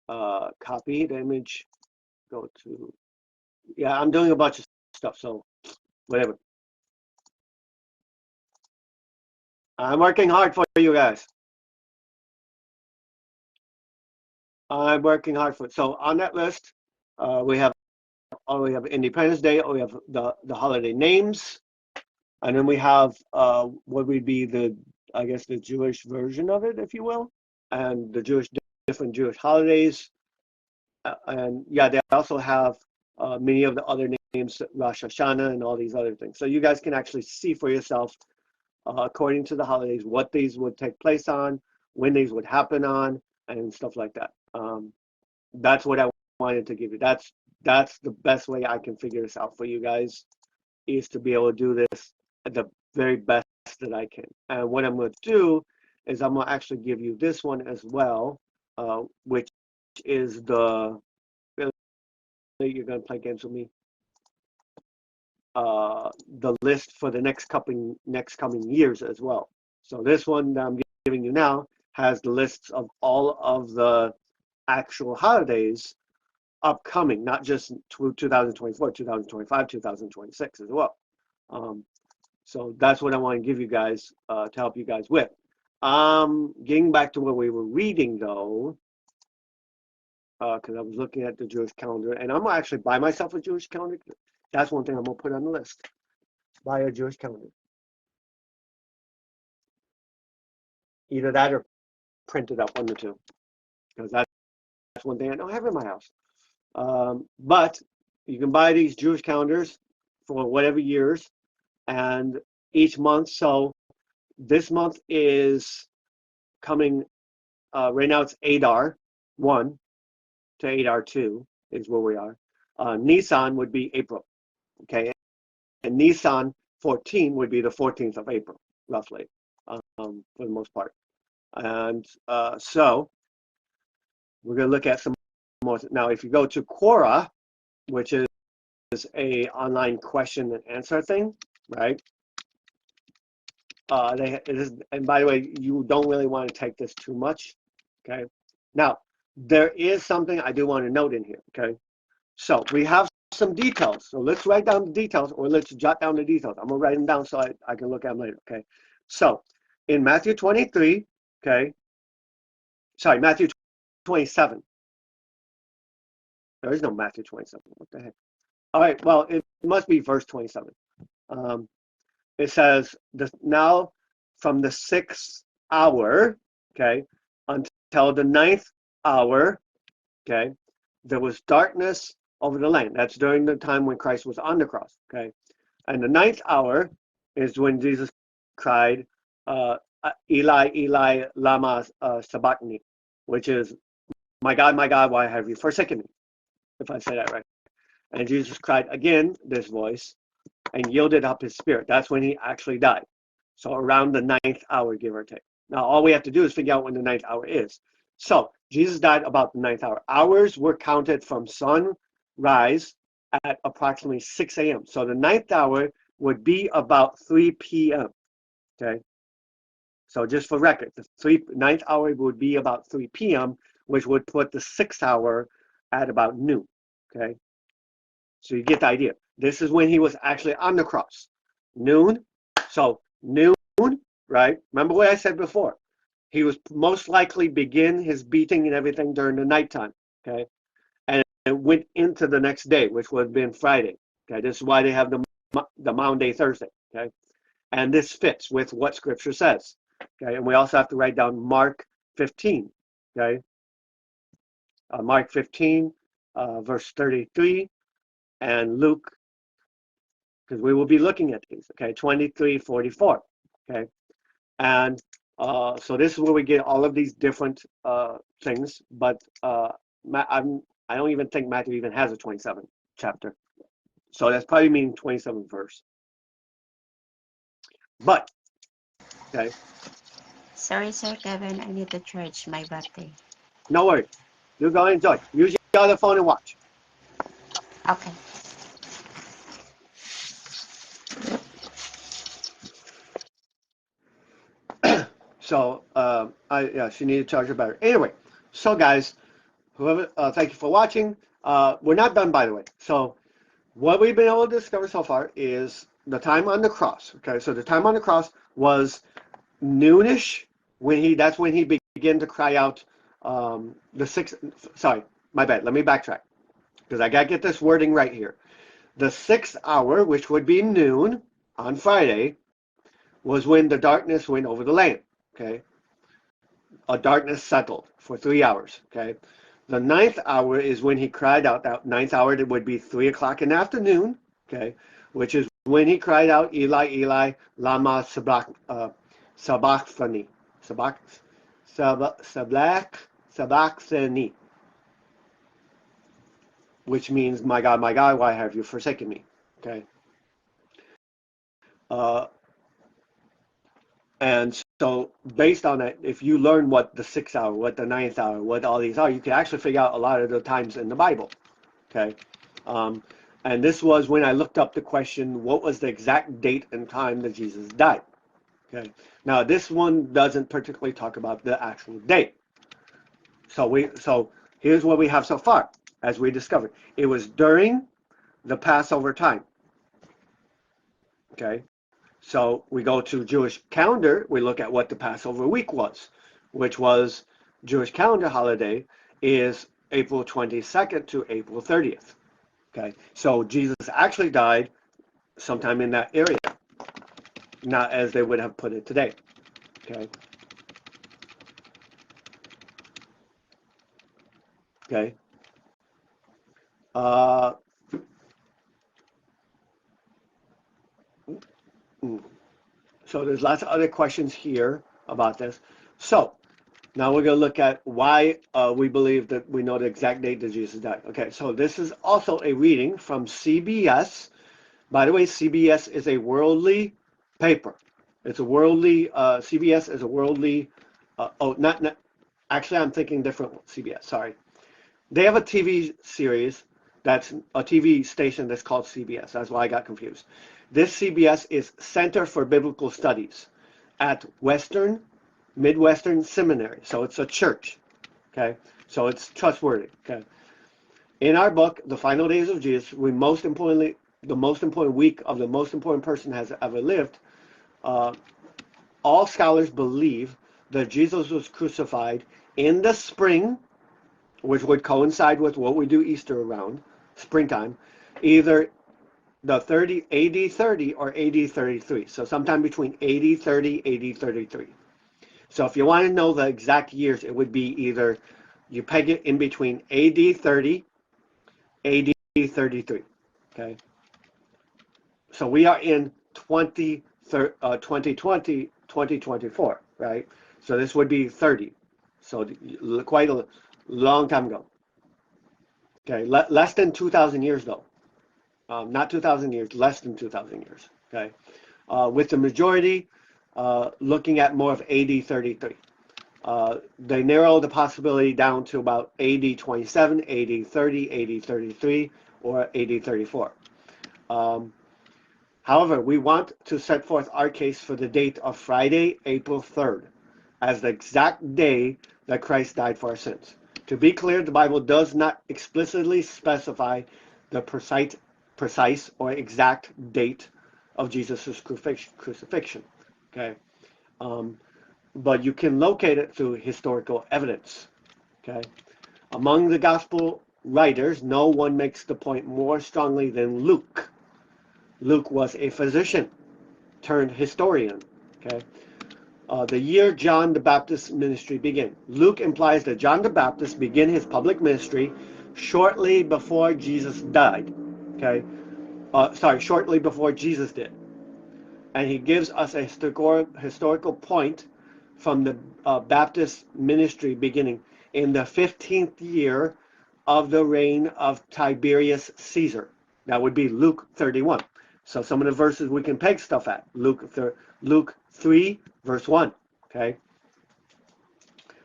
Copy the image. Go to, yeah. I'm doing a bunch of stuff, so whatever. I'm working hard for you guys. I'm working hard for it. So on that list, we have Independence Day, we have the holiday names, and then we have what would be I guess the Jewish version of it, if you will, and the different Jewish holidays, and yeah, they also have many of the other names, Rosh Hashanah, and all these other things. So you guys can actually see for yourself, according to the holidays, what these would take place on, when these would happen on, and stuff like that. That's what I wanted to give you. That's the best way I can figure this out for you guys, is to be able to do this at the very best that I can. And what I'm going to do is I'm going to actually give you this one as well, which is you're going to play games with me. The list for the next coming years as well. So this one that I'm giving you now has the lists of all of the actual holidays upcoming, not just 2024, 2025, 2026 as well. So that's what I want to give you guys to help you guys with. Getting back to what we were reading though, because I was looking at the Jewish calendar, and I'm gonna actually buy myself a Jewish calendar. That's one thing I'm gonna put on the list. Buy a Jewish calendar. Either that or print it up, one or two, because that's one thing I don't have in my house. But you can buy these Jewish calendars for whatever years, and each month. So this month is coming. Right now it's Adar 1 to Adar 2 is where we are. Nisan would be April, okay, and Nisan 14 would be the 14th of April, roughly, for the most part. And so we're going to look at some more. Now, if you go to Quora, which is a online question and answer thing, right? And by the way, you don't really want to take this too much, okay? Now, there is something I do want to note in here, okay? So we have some details. So let's write down the details, or let's jot down the details. I'm going to write them down so I can look at them later, okay? So in Matthew 23, okay? Sorry, Matthew 27. There is no Matthew 27. What the heck? All right, well, it must be verse 27. It says, now from the 6th hour, okay, until the 9th hour, okay, there was darkness over the land. That's during the time when Christ was on the cross, okay? And the 9th hour is when Jesus cried, Eli, Eli, lama sabachthani, which is, my God, why have you forsaken me? If I say that right. And Jesus cried again, this voice, and yielded up his spirit. That's when he actually died. So around the 9th hour, give or take. Now, all we have to do is figure out when the 9th hour is. So Jesus died about the 9th hour. Hours were counted from sunrise at approximately 6 a.m. So the 9th hour would be about 3 p.m. Okay. So just for record, the 9th hour would be about 3 p.m., which would put the 6th hour at about noon. Okay. So you get the idea. This is when he was actually on the cross. Noon. So noon, right? Remember what I said before. He was most likely begin his beating and everything during the nighttime. Okay. And it went into the next day, which would have been Friday. Okay. This is why they have the Maundy Thursday. Okay. And this fits with what Scripture says. Okay. And we also have to write down Mark 15. Okay. Mark 15, verse 33. And Luke, because we will be looking at these, okay, 23:44, okay, and so this is where we get all of these different things. But I don't even think Matthew even has a 27 chapter, so that's probably meaning 27 verse. But okay. Sorry, Sir Kevin, I need to charge my battery. No worries. You go enjoy. Use your other phone and watch. Okay. So she needed to charge her battery. Anyway, so guys, whoever, thank you for watching. We're not done, by the way. So what we've been able to discover so far is the time on the cross. Okay, so the time on the cross was noonish that's when he began to cry out the sixth. Sorry, my bad. Let me backtrack because I gotta get this wording right here. The 6th hour, which would be noon on Friday, was when the darkness went over the land. Okay, a darkness settled for 3 hours. Okay, the 9th hour is when he cried out. That 9th hour would be 3 o'clock in the afternoon. Okay, which is when he cried out, Eli, Eli, lama sabachthani, sabachthani, which means, my God, why have you forsaken me? Okay. And so based on that, if you learn what the 6th hour, what the 9th hour, what all these are, you can actually figure out a lot of the times in the Bible. Okay. And this was when I looked up the question, what was the exact date and time that Jesus died? Okay. Now this one doesn't particularly talk about the actual date. So here's what we have so far, as we discovered. It was during the Passover time. Okay. So we go to Jewish calendar, we look at what the Passover week was, which was Jewish calendar holiday is April 22nd to April 30th. Okay. So Jesus actually died sometime in that area, not as they would have put it today. Okay. Okay. So there's lots of other questions here about this. So now we're going to look at why we believe that we know the exact date that Jesus died. Okay, so this is also a reading from CBS. By the way, CBS is a worldly paper. It's a worldly, CBS is a worldly, actually I'm thinking different CBS, sorry. They have a TV series that's a TV station that's called CBS. That's why I got confused. This CBS is Center for Biblical Studies at Midwestern Seminary. So it's a church. Okay. So it's trustworthy. Okay. In our book, The Final Days of Jesus, the most important week of the most important person has ever lived, all scholars believe that Jesus was crucified in the spring, which would coincide with what we do Easter around, springtime, either the AD 30 or AD 33. So sometime between AD 30, AD 33. So if you want to know the exact years, it would be either you peg it in between AD 30, AD 33. Okay. So we are in 2020, 2024, right? So this would be 30. So quite a long time ago. Okay, less than 2,000 years though. Not 2,000 years, less than 2,000 years. Okay, with the majority looking at more of AD 33. They narrow the possibility down to about AD 27, AD 30, AD 33, or AD 34. However, we want to set forth our case for the date of Friday, April 3rd, as the exact day that Christ died for our sins. To be clear, the Bible does not explicitly specify the precise or exact date of Jesus' crucifixion. Okay, but you can locate it through historical evidence. Okay, among the gospel writers, no one makes the point more strongly than Luke. Luke was a physician turned historian. Okay, the year John the Baptist's ministry began. Luke implies that John the Baptist began his public ministry shortly before Jesus died. Okay, shortly before Jesus did. And he gives us a historical point from the Baptist ministry beginning in the 15th year of the reign of Tiberius Caesar. That would be Luke 31. So some of the verses we can peg stuff at. Luke 3, verse 1. Okay.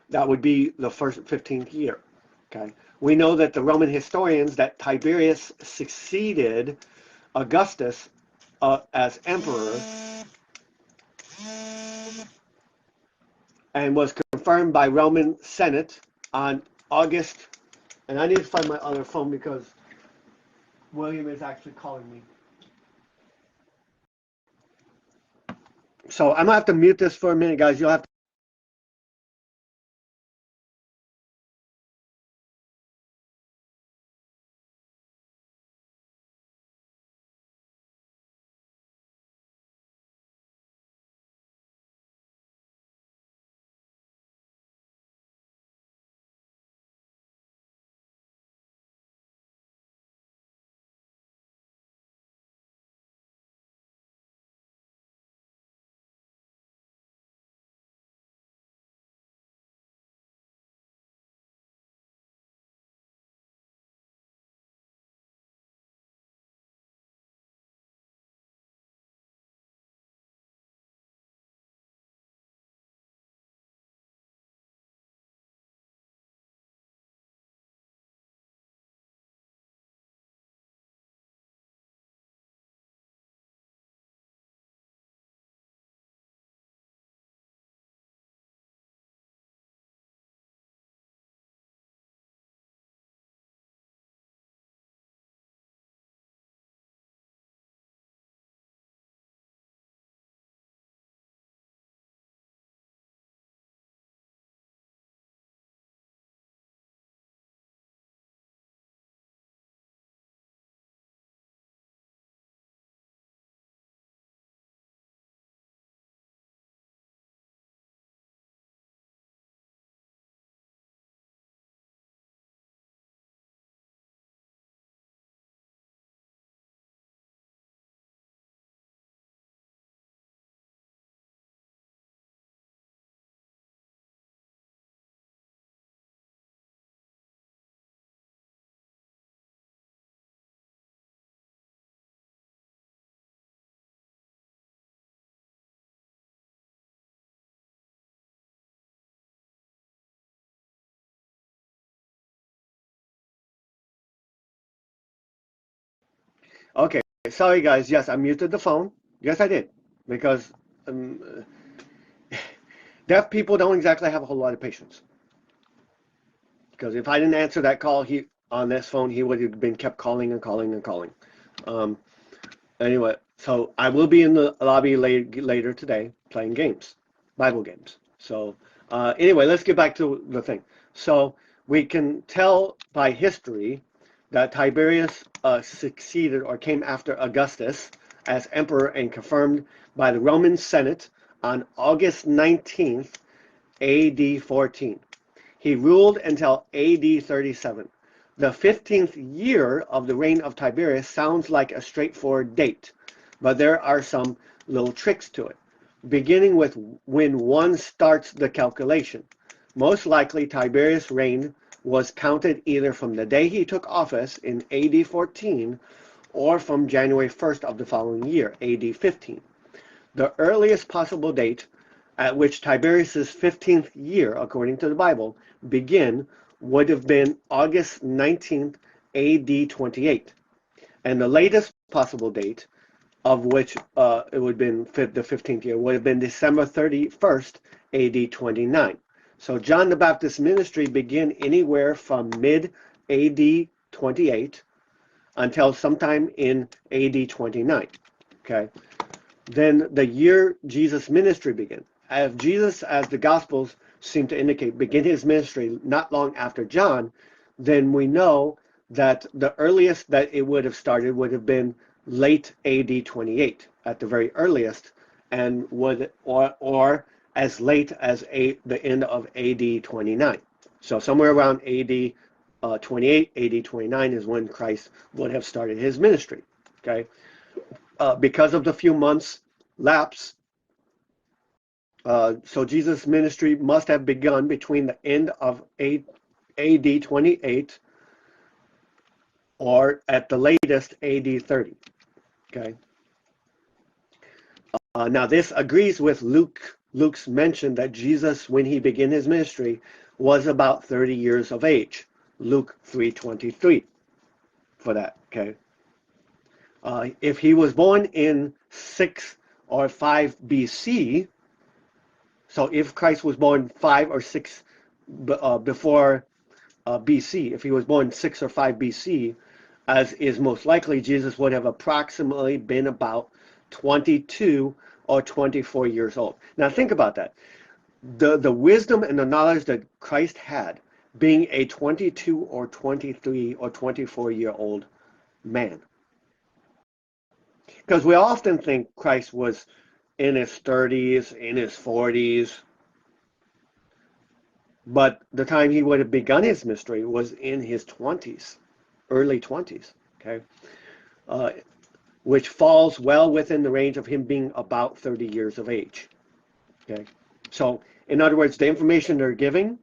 That would be the first 15th year. Okay. We know that the Roman historians that Tiberius succeeded Augustus as emperor and was confirmed by Roman Senate on August. And I need to find my other phone because William is actually calling me. So I'm gonna have to mute this for a minute, guys. You'll have to. Okay, sorry guys. Yes, I muted the phone. Yes, I did because um, deaf people don't exactly have a whole lot of patience. Because if I didn't answer that call, he on this phone, he would have been kept calling and calling and calling. Um, anyway, so I will be in the lobby later today playing games, Bible games. So anyway, let's get back to the thing. So we can tell by history that Tiberius succeeded or came after Augustus as emperor and confirmed by the Roman Senate on August 19th, AD 14. He ruled until AD 37. The 15th year of the reign of Tiberius sounds like a straightforward date, but there are some little tricks to it, beginning with when one starts the calculation. Most likely, Tiberius' reign was counted either from the day he took office in AD 14 or from January 1st of the following year, AD 15. The earliest possible date at which Tiberius's 15th year, according to the Bible, begin would have been August 19th, AD 28. And the latest possible date of which it would have been the 15th year would have been December 31st, AD 29. So John the Baptist's ministry began anywhere from mid AD 28 until sometime in AD 29. Okay. Then the year Jesus' ministry began. As Jesus, as the Gospels seem to indicate, began his ministry not long after John, then we know that the earliest that it would have started would have been late AD 28 at the very earliest, and would or as late as the end of AD 29. So somewhere around AD 28, AD 29 is when Christ would have started his ministry. Okay. Because of the few months lapse. So Jesus' ministry must have begun between the end of AD 28 or at the latest AD 30. Okay. Now this agrees with Luke's mention that Jesus, when he began his ministry, was about 30 years of age. Luke 3:23 for that. Okay. If he was born in 6 or 5 BC, so if Christ was born 5 or 6 before BC, if he was born 6 or 5 BC, as is most likely, Jesus would have approximately been about 22 or 24 years old. Now think about that. The wisdom and the knowledge that Christ had, being a 22 or 23 or 24-year-old man. Because we often think Christ was in his 30s, in his 40s, but the time he would have begun his ministry was in his 20s, early 20s, okay? Which falls well within the range of him being about 30 years of age, okay? So, in other words, the information they're giving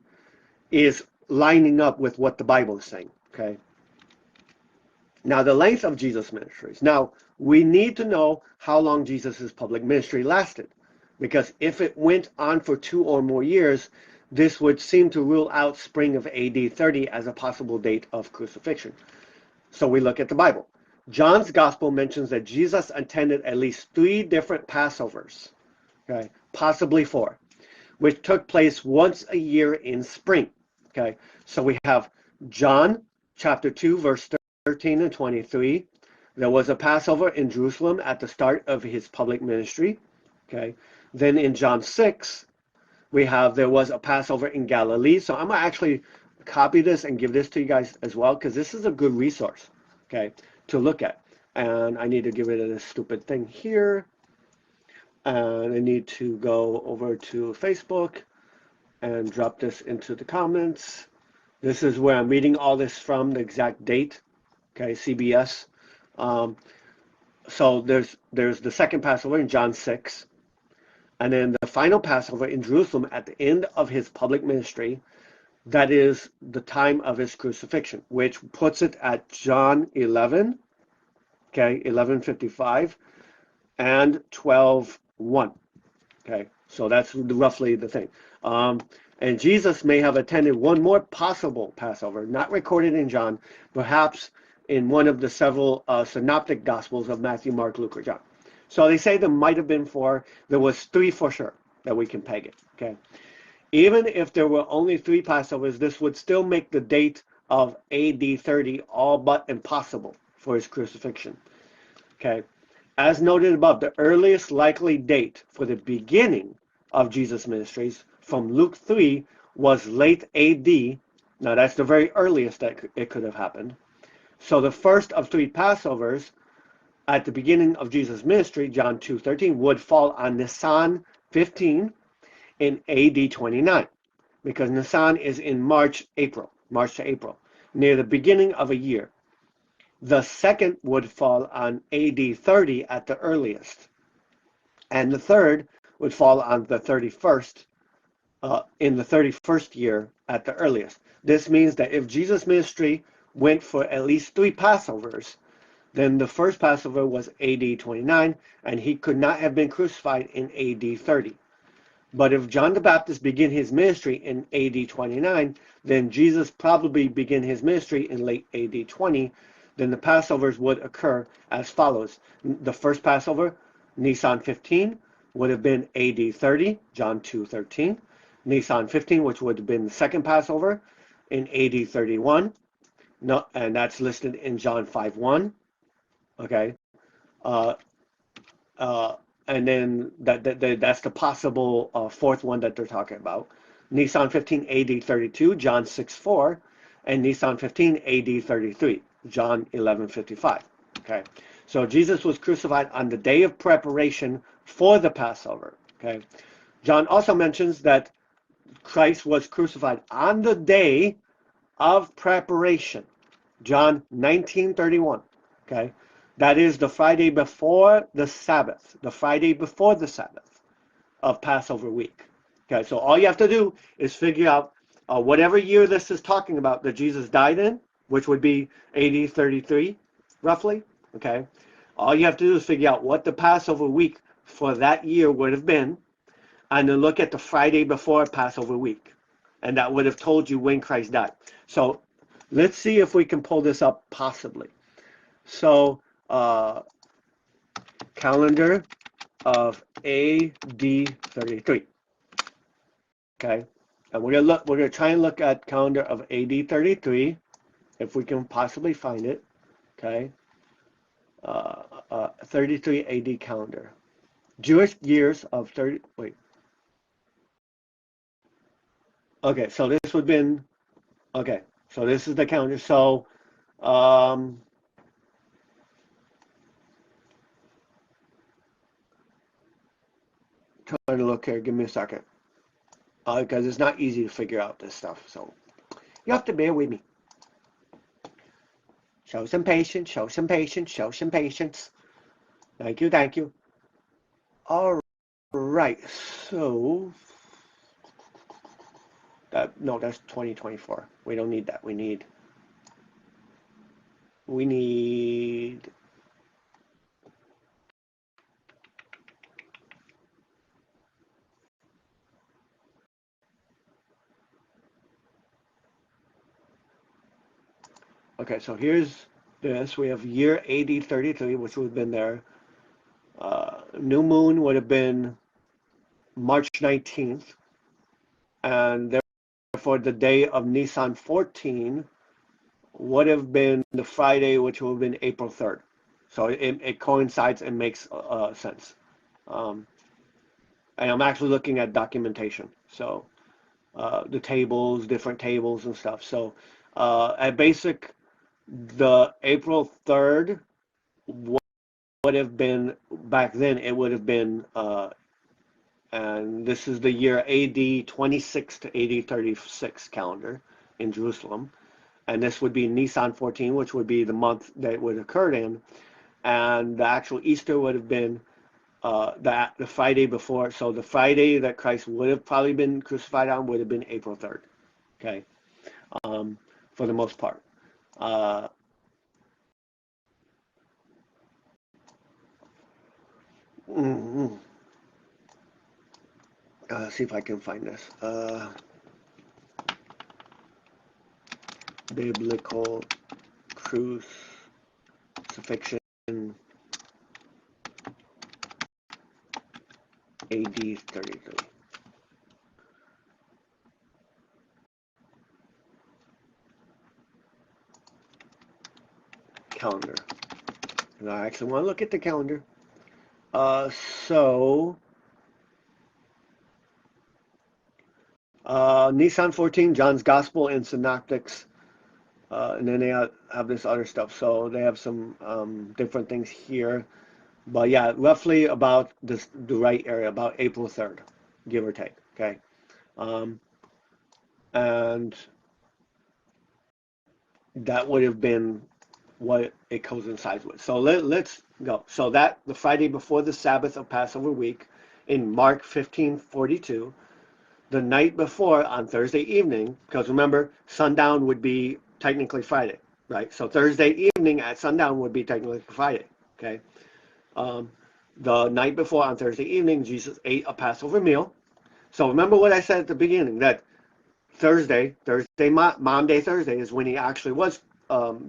is lining up with what the Bible is saying, okay? Now, the length of Jesus' ministries. Now, we need to know how long Jesus' public ministry lasted, because if it went on for 2 or more years, this would seem to rule out spring of AD 30 as a possible date of crucifixion. So we look at the Bible. John's gospel mentions that Jesus attended at least 3 different Passovers, okay, possibly 4, which took place once a year in spring. Okay, so we have John chapter 2, verse 13 and 23. There was a Passover in Jerusalem at the start of his public ministry. Okay, then in John 6, we have there was a Passover in Galilee. So I'm going to actually copy this and give this to you guys as well, because this is a good resource, okay, to look at. And I need to get rid of this stupid thing here. And I need to go over to Facebook and drop this into the comments. This is where I'm reading all this from, the exact date, okay, CBS. So there's the second Passover in John 6, and then the final Passover in Jerusalem at the end of his public ministry. That is the time of his crucifixion, which puts it at John 11, okay, 11:55, and 12:1. Okay, so that's roughly the thing. And Jesus may have attended one more possible Passover, not recorded in John, perhaps in one of the several synoptic gospels of Matthew, Mark, Luke, or John. So they say there might have been 4. There was 3 for sure that we can peg it. Okay, even if there were only 3 Passovers, this would still make the date of AD 30 all but impossible for his crucifixion. Okay, as noted above, the earliest likely date for the beginning of Jesus' ministries from Luke 3 was late AD. Now that's the very earliest that it could have happened. So the first of 3 Passovers at the beginning of Jesus' ministry, John 2:13, would fall on Nisan 15 in AD 29, because Nisan is in March to April, near the beginning of a year. The second would fall on AD 30 at the earliest, and the third would fall on the 31st, in the 31st year at the earliest. This means that if Jesus' ministry went for at least 3 Passovers, then the first Passover was AD 29, and he could not have been crucified in AD 30. But if John the Baptist began his ministry in AD 29, then Jesus probably began his ministry in late AD 20. Then the Passovers would occur as follows. The first Passover, Nisan 15, would have been AD 30, John 2:13. Nisan 15, which would have been the second Passover, in AD 31. No, and that's listed in John 5:1. Okay. And then that's the possible 4th one that they're talking about. Nisan 15, AD 32, John 6:4, and Nisan 15, AD 33, John 11:55. Okay, so Jesus was crucified on the day of preparation for the Passover. Okay, John also mentions that Christ was crucified on the day of preparation, John 19:31. Okay, that is the Friday before the Sabbath, of Passover week. Okay, so all you have to do is figure out whatever year this is talking about that Jesus died in, which would be AD 33, roughly. Okay, all you have to do is figure out what the Passover week for that year would have been, and then look at the Friday before Passover week, and that would have told you when Christ died. So let's see if we can pull this up possibly. So calendar of AD 33. Okay, and we're gonna try and look at calendar of AD 33 if we can possibly find it. Okay, 33 AD calendar. Jewish years of 30. Wait. Okay, so this would have been. Okay, so this is the calendar. So, um, trying to look here. Give me a second. Because it's not easy to figure out this stuff. So you have to bear with me. Show some patience. Show some patience. Show some patience. Thank you. Thank you. All right. So no, that's 2024. We don't need that. We need. Okay, so here's this. We have year AD 33, which would have been there. New moon would have been March 19th, and therefore the day of Nisan 14 would have been the Friday, which would have been April 3rd. So it coincides and makes sense. Um, and I'm actually looking at documentation. So the tables, different tables and stuff. So at basic, the April 3rd would have been, back then, it would have been, and this is the year AD 26 to AD 36 calendar in Jerusalem. And this would be Nisan 14, which would be the month that it would have occurred in. And the actual Easter would have been the Friday before. So the Friday that Christ would have probably been crucified on would have been April 3rd. Okay, for the most part. Mm-hmm. See if I can find this. Biblical crucifixion AD 33. Calendar. And I actually want to look at the calendar. So Nisan 14, John's Gospel and Synoptics, and then they have this other stuff. So they have some different things here. But yeah, roughly about the right area, about April 3rd, give or take. Okay. And that would have been what it coincides with. So let's go. So that the Friday before the Sabbath of Passover week in Mark 15:42, the night before on Thursday evening, because remember, sundown would be technically Friday, right? So Thursday evening at sundown would be technically Friday, okay? The night before on Thursday evening, Jesus ate a Passover meal. So remember what I said at the beginning, that Thursday, Maundy Thursday is when he actually was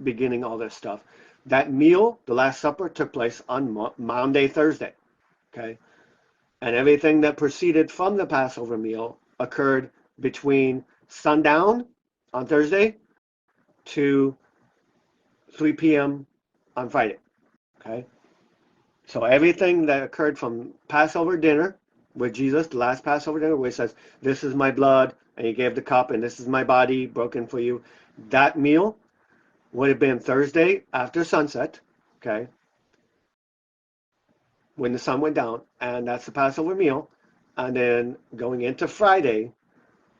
beginning all this stuff. That meal, the Last Supper, took place on Maundy Thursday, okay? And everything that proceeded from the Passover meal occurred between sundown on Thursday to 3 p.m. on Friday, okay? So everything that occurred from Passover dinner with Jesus, the last Passover dinner, where he says, "This is my blood," and he gave the cup, and "This is my body broken for you," that meal would have been Thursday after sunset, okay, when the sun went down, and that's the Passover meal. And then going into Friday,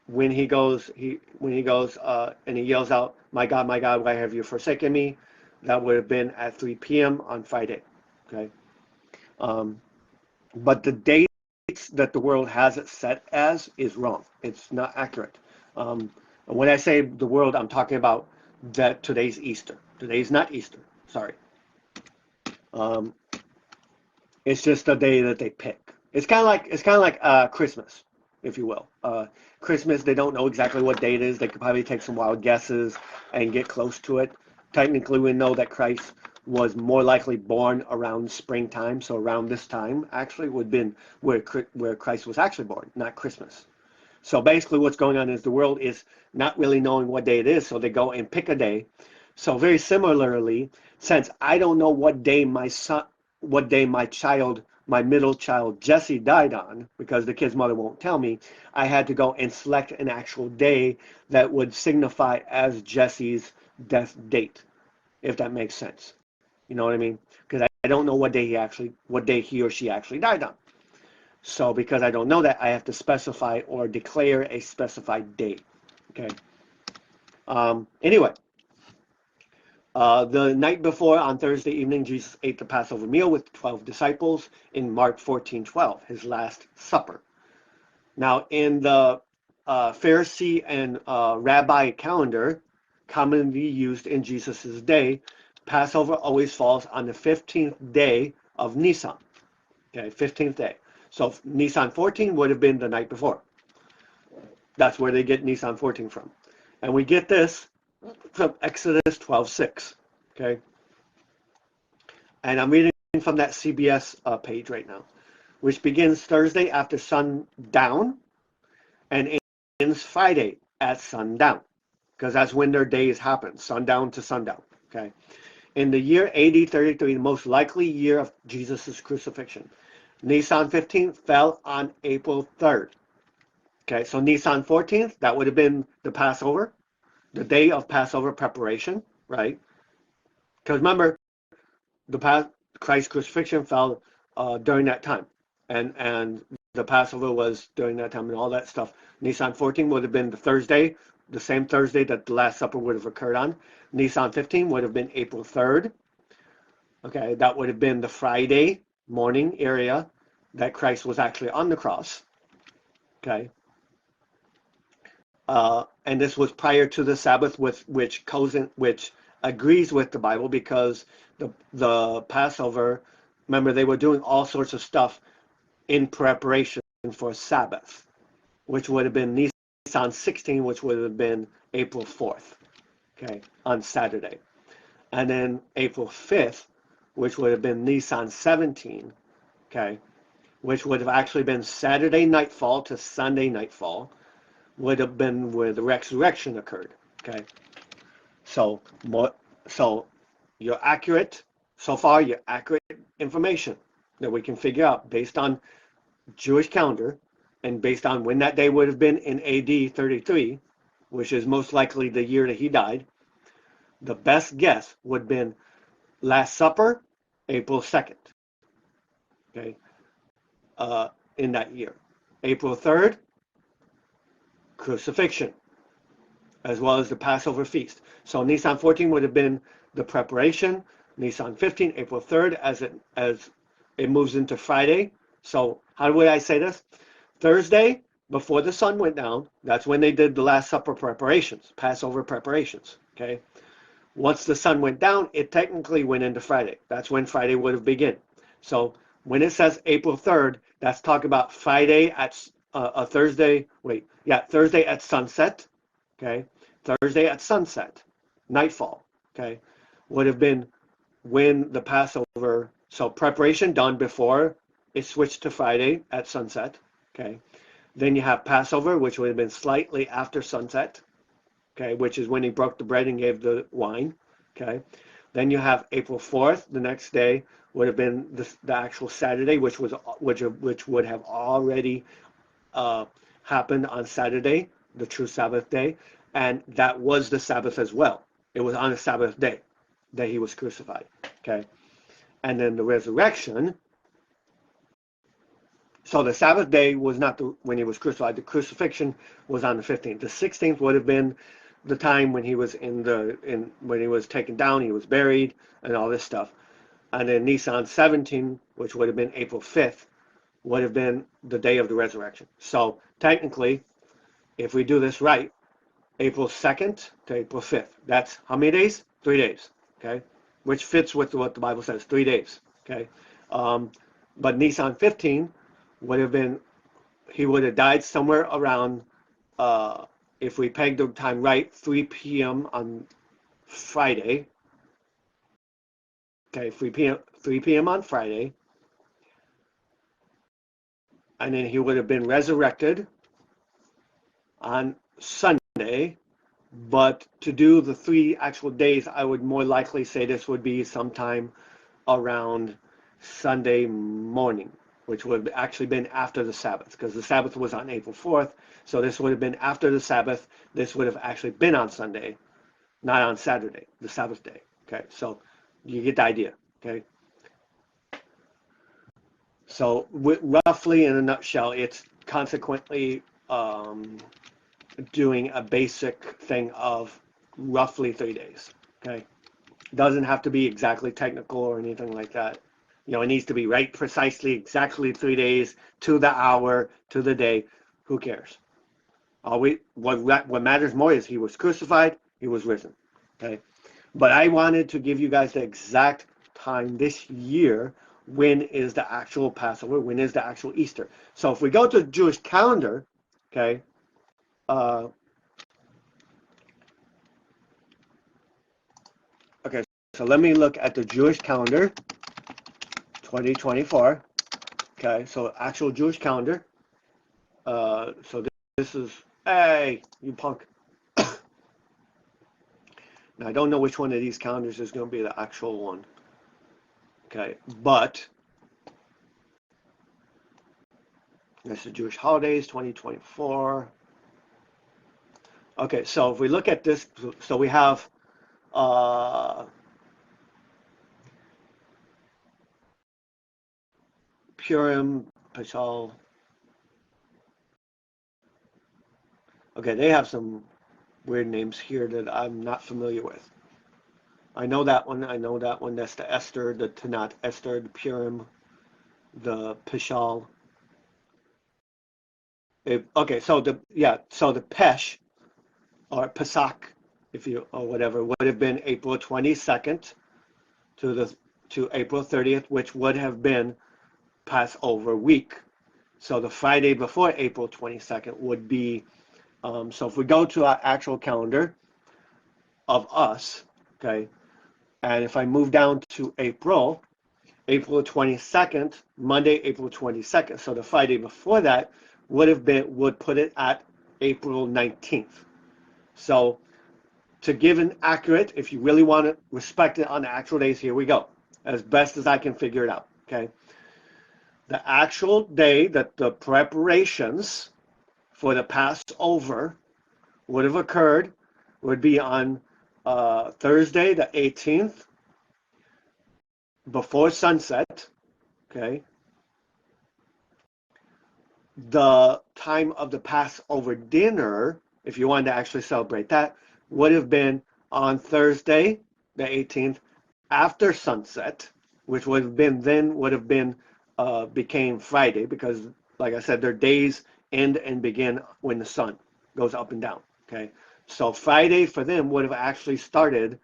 when he goes and he yells out, my God, why have you forsaken me?" That would have been at 3 p.m. on Friday, okay? But the dates that the world has it set as is wrong. It's not accurate. When I say the world, I'm talking about that today's Easter. Today's not Easter. Sorry. It's just a day that they pick. It's kind of like Christmas, if you will. Christmas, they don't know exactly what day it is. They could probably take some wild guesses and get close to it. Technically, we know that Christ was more likely born around springtime, so around this time actually would have been where Christ was actually born, not Christmas. So basically what's going on is the world is not really knowing what day it is, so they go and pick a day. So very similarly, since I don't know what day my child my middle child Jesse died on, because the kid's mother won't tell me, I had to go and select an actual day that would signify as Jesse's death date, if that makes sense. You know what I mean? Because I don't know what day he or she actually died on. So because I don't know that, I have to specify or declare a specified date. Okay. Anyway, the night before, on Thursday evening, Jesus ate the Passover meal with 12 disciples in Mark 14:12, his last supper. Now, in the Pharisee and rabbi calendar, commonly used in Jesus' day, Passover always falls on the 15th day of Nisan. Okay, 15th day. So Nisan 14 would have been the night before. That's where they get Nisan 14 from. And we get this from Exodus 12:6. Okay. And I'm reading from that CBS page right now, which begins Thursday after sundown and ends Friday at sundown, because that's when their days happen, sundown to sundown. Okay. In the year AD 33, the most likely year of Jesus' crucifixion, Nisan 15th fell on April 3rd. Okay, so Nisan 14th, that would have been the Passover, the day of Passover preparation, right? Because remember, Christ's crucifixion fell during that time, and the Passover was during that time and all that stuff. Nisan 14 would have been the Thursday, the same Thursday that the Last Supper would have occurred on. Nisan 15 would have been April 3rd. Okay, that would have been the Friday morning area that Christ was actually on the cross. Okay. And this was prior to the Sabbath, which agrees with the Bible, because the Passover, remember, they were doing all sorts of stuff in preparation for Sabbath, which would have been Nisan 16, which would have been April 4th, okay, on Saturday. And then April 5th, which would have been Nisan 17, okay, which would have actually been Saturday nightfall to Sunday nightfall, would have been where the resurrection occurred. Okay, so you're accurate so far. You're accurate information that we can figure out based on Jewish calendar and based on when that day would have been in AD 33, which is most likely the year that he died. The best guess would have been Last Supper, April 2nd. Okay, in that year, April 3rd. Crucifixion, as well as the Passover feast. So Nisan 14 would have been the preparation. Nisan 15, April 3rd, as it moves into Friday. So how would I say this? Thursday, before the sun went down, that's when they did the Last Supper preparations, Passover preparations. Okay. Once the sun went down, it technically went into Friday. That's when Friday would have begun. So when it says April 3rd, that's talking about Friday at Thursday at sunset, okay? Thursday at sunset, nightfall, okay? Would have been when the Passover, so preparation done before it switched to Friday at sunset, okay? Then you have Passover, which would have been slightly after sunset, okay? Which is when he broke the bread and gave the wine, okay? Then you have April 4th, the next day, would have been the actual Saturday, which would have already happened on Saturday, the true Sabbath day, and that was the Sabbath as well. It was on a Sabbath day that he was crucified. Okay, and then the resurrection. So the Sabbath day was not when he was crucified. The crucifixion was on the 15th. The 16th would have been the time when he was when he was taken down, he was buried, and all this stuff. And then Nisan 17, which would have been April 5th, would have been the day of the resurrection. So technically, if we do this right, April 2nd to April 5th. That's how many days? 3 days. Okay, which fits with what the Bible says, 3 days. Okay, but Nisan 15 would have been, he would have died somewhere around, if we pegged the time right, 3 p.m. on Friday. Okay, 3 p.m. on Friday. And then he would have been resurrected on Sunday. But to do the 3 actual days, I would more likely say this would be sometime around Sunday morning, which would have actually been after the Sabbath, because the Sabbath was on April 4th. So this would have been after the Sabbath. This would have actually been on Sunday, not on Saturday, the Sabbath day. Okay, so you get the idea. Okay. So roughly in a nutshell, it's consequently doing a basic thing of roughly 3 days. Okay. Doesn't have to be exactly technical or anything like that. You know, it needs to be right precisely exactly 3 days to the hour, to the day. Who cares? What matters more is he was crucified, he was risen. Okay. But I wanted to give you guys the exact time this year. When is the actual Passover? When is the actual Easter? So if we go to the Jewish calendar, okay, okay, so let me look at the Jewish calendar, 2024. Okay, so actual Jewish calendar. So this is, hey, you punk. Now I don't know which one of these calendars is going to be the actual one. Okay, but this is Jewish holidays 2024. Okay, so if we look at this, so we have Purim, Pashal. Okay, they have some weird names here that I'm not familiar with. I know that one. I know that one. That's the Esther, the Tanat Esther, the Purim, the Pashal. Okay, so the Pesh or Pesach, if you or whatever, would have been April 22nd to April 30th, which would have been Passover week. So the Friday before April 22nd would be. So if we go to our actual calendar of us, okay, and if I move down to April 22nd, Monday, April 22nd. So the Friday before that would put it at April 19th. So to give an accurate, if you really want to respect it on the actual days, here we go, as best as I can figure it out. Okay, the actual day that the preparations for the Passover would have occurred would be on Thursday, the 18th, before sunset. Okay, the time of the Passover dinner, if you wanted to actually celebrate that, would have been on Thursday, the 18th, after sunset, which would have been became Friday, because, like I said, their days end and begin when the sun goes up and down. Okay, so Friday for them would have actually started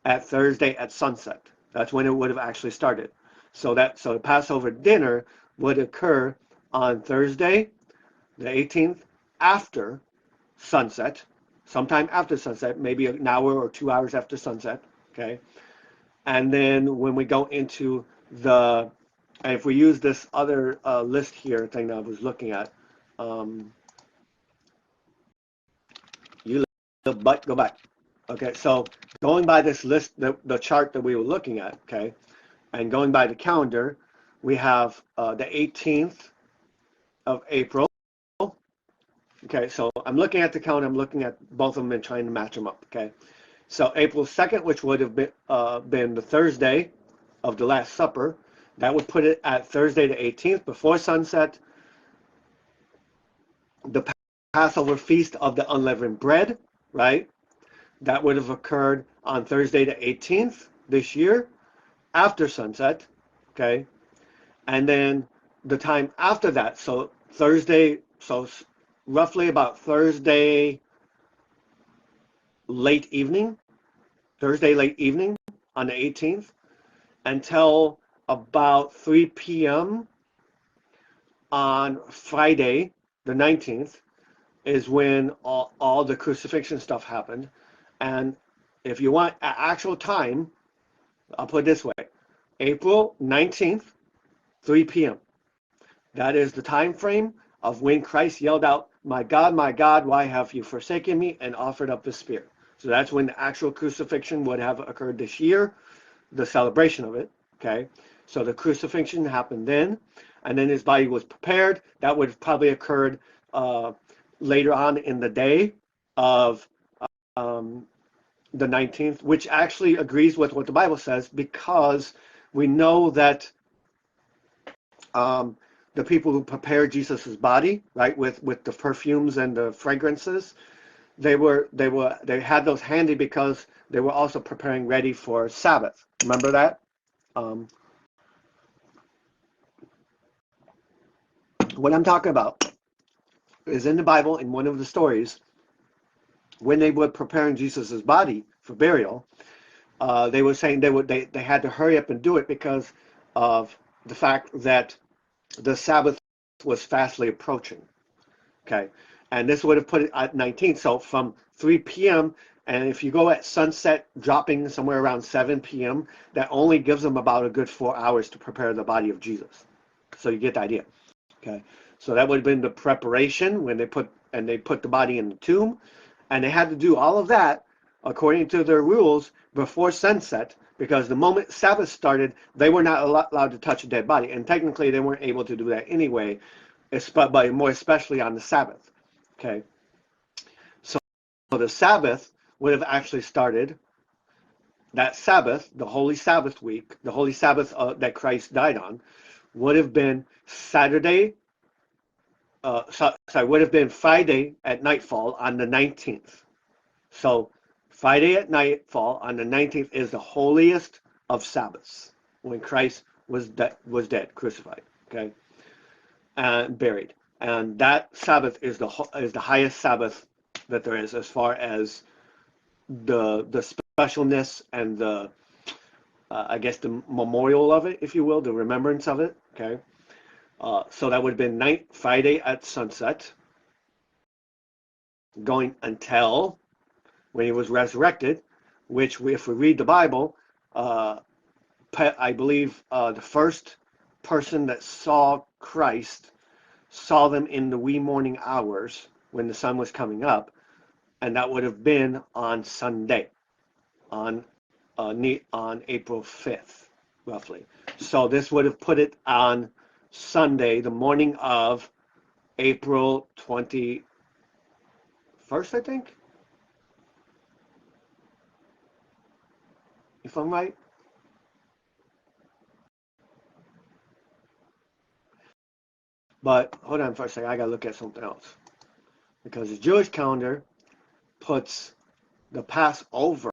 at Thursday at sunset. That's when it would have actually started. So the Passover dinner would occur on Thursday, the 18th, after sunset, sometime after sunset, maybe an hour or 2 hours after sunset. Okay, and then when we go into and if we use this other list here thing that I was looking at, go back. Okay, so going by this list, the chart that we were looking at, okay, and going by the calendar, we have the 18th of April. Okay, so I'm looking at the calendar, I'm looking at both of them and trying to match them up. Okay, so April 2nd, which would have been the Thursday of the Last Supper, that would put it at Thursday the 18th before sunset. The Passover feast of the unleavened bread, right? That would have occurred on Thursday the 18th this year, after sunset, okay? And then the time after that, so Thursday, so roughly about Thursday late evening on the 18th, until about 3 p.m. on Friday, the 19th, is when all the crucifixion stuff happened. And if you want actual time, I'll put it this way: April 19th, 3 p.m. That is the time frame of when Christ yelled out, my God, why have you forsaken me?" and offered up his spirit. So that's when the actual crucifixion would have occurred this year, the celebration of it. Okay. So the crucifixion happened then, and then his body was prepared. That would have probably occurred later on in the day of um, the 19th, which actually agrees with what the Bible says, because we know that the people who prepared Jesus's body, right, with the perfumes and the fragrances, they had those handy because they were also preparing ready for Sabbath. Remember that? What I'm talking about is in the Bible, in one of the stories, when they were preparing Jesus's body for burial, they were saying they had to hurry up and do it because of the fact that the Sabbath was fastly approaching. Okay, and this would have put it at 19. So from 3 p.m. and if you go at sunset, dropping somewhere around 7 p.m., that only gives them about a good 4 hours to prepare the body of Jesus. So you get the idea. Okay, so that would have been the preparation when they put the body in the tomb, and they had to do all of that according to their rules before sunset, because the moment Sabbath started, they were not allowed to touch a dead body, and technically they weren't able to do that anyway, but more especially on the Sabbath. Okay, so the Sabbath would have actually started that Sabbath, the Holy Sabbath week, the Holy Sabbath that Christ died on, would have been Saturday. Would have been Friday at nightfall on the 19th. So Friday at nightfall on the 19th is the holiest of Sabbaths, when Christ was dead, crucified, okay, and buried. And that Sabbath is the highest Sabbath that there is, as far as the specialness and the I guess the memorial of it, if you will, the remembrance of it. Okay, so that would have been Friday at sunset, going until when he was resurrected, which if we read the Bible, I believe the first person that saw Christ saw them in the wee morning hours when the sun was coming up, and that would have been on Sunday, on April 5th, roughly. So this would have put it on Sunday, the morning of April 21st, I think, if I'm right. But hold on for a second, I gotta look at something else. Because the Jewish calendar puts the Passover,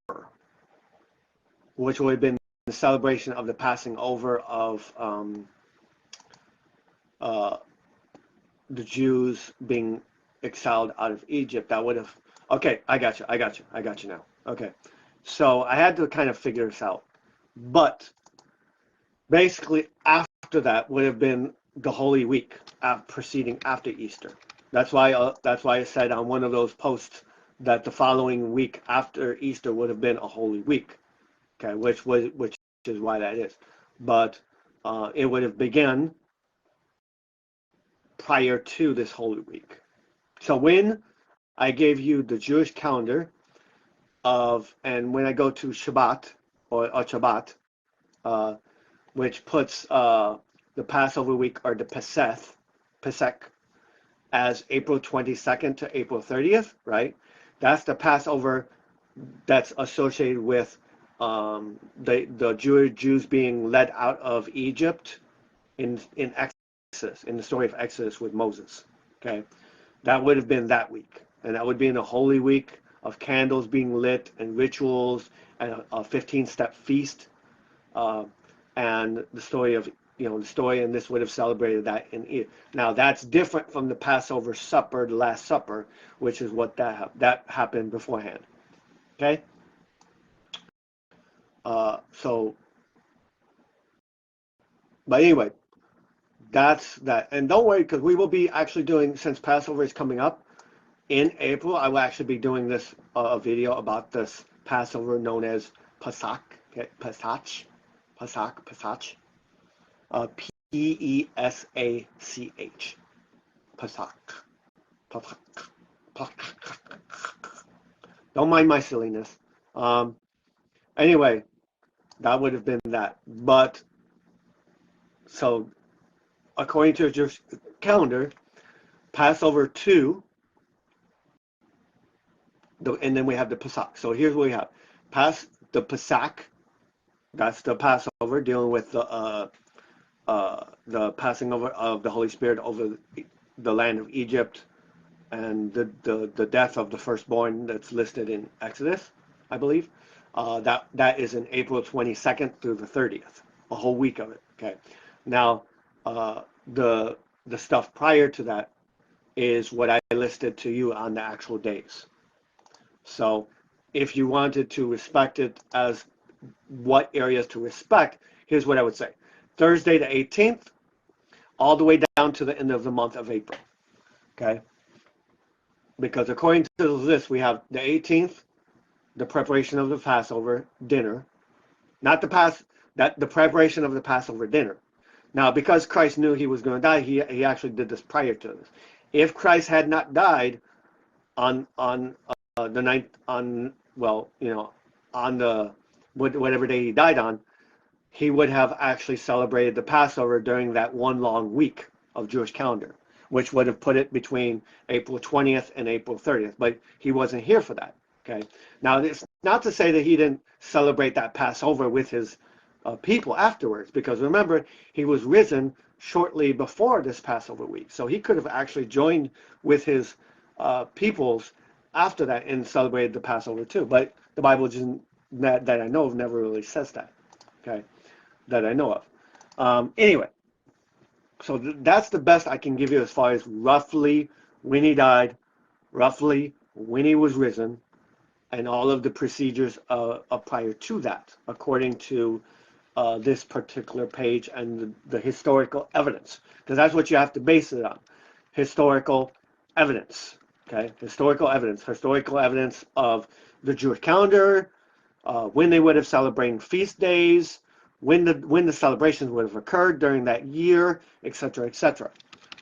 which would have been the celebration of the passing over of the Jews being exiled out of Egypt. That would have, okay, I got you now. Okay, so I had to kind of figure this out. But basically, after that would have been the Holy Week preceding after Easter. That's why I said on one of those posts that the following week after Easter would have been a Holy Week. Okay, which is why that is. But it would have begun prior to this Holy Week. So when I gave you the Jewish calendar and when I go to Shabbat or Shabbat, which puts the Passover week, or the Pesach, as April 22nd to April 30th, right? That's the Passover that's associated with the Jews being led out of Egypt in Exodus, in the story of Exodus with Moses. Okay, that would have been that week, and that would be in a holy week of candles being lit and rituals and a 15-step feast, and the story, and this would have celebrated that in. Now that's different from the Passover supper, the Last Supper, which is what that happened beforehand. Okay. But anyway, that's that. And don't worry, because we will be actually doing, since Passover is coming up in April, I will actually be doing this video about this Passover known as Pesach. Okay, Pesach. Pesach. Pesach. Don't mind my silliness. Anyway, that would have been that. But So according to the Jewish calendar, Passover 2, and then we have the Pesach. So here's what we have. The Pesach, that's the Passover, dealing with the passing over of the Holy Spirit over the land of Egypt, and the death of the firstborn that's listed in Exodus, I believe. That is in April 22nd through the 30th, a whole week of it. Okay. Now, the stuff prior to that is what I listed to you on the actual days. So if you wanted to respect it as what areas to respect, here's what I would say. Thursday the 18th, all the way down to the end of the month of April. Okay? Because according to this, we have the 18th, the preparation of the Passover dinner. Not the preparation of the Passover dinner. Now, because Christ knew he was going to die, he actually did this prior to this. If Christ had not died on the ninth, on the whatever day he died on, he would have actually celebrated the Passover during that one long week of Jewish calendar, which would have put it between April 20th and April 30th. But he wasn't here for that. Okay. Now, it's not to say that he didn't celebrate that Passover with his people afterwards, because remember, he was risen shortly before this Passover week. So he could have actually joined with his peoples after that and celebrated the Passover too. But the Bible didn't, that I know of, never really says that. Okay, that I know of. Anyway, so that's the best I can give you as far as roughly when he died, roughly when he was risen, and all of the procedures prior to that, according to this particular page and the historical evidence, because that's what you have to base it on. Historical evidence. Okay, historical evidence of the Jewish calendar, when they would have celebrated feast days, when the celebrations would have occurred during that year, etc., etc.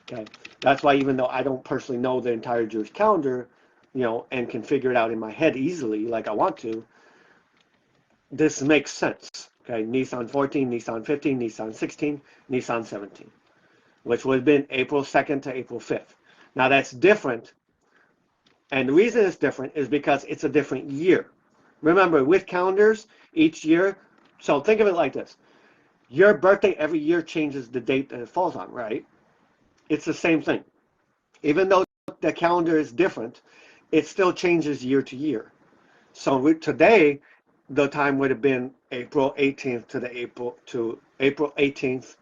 Okay, that's why, even though I don't personally know the entire Jewish calendar, and can figure it out in my head easily like I want to, this makes sense. Okay, Nisan 14, Nisan 15, Nisan 16, Nisan 17, which would have been April 2nd to April 5th. Now that's different, and the reason it's different is because it's a different year. Remember, with calendars, each year, so think of it like this. Your birthday every year changes the date that it falls on, right? It's the same thing. Even though the calendar is different, it still changes year to year. So today, the time would have been April 18th to April 18th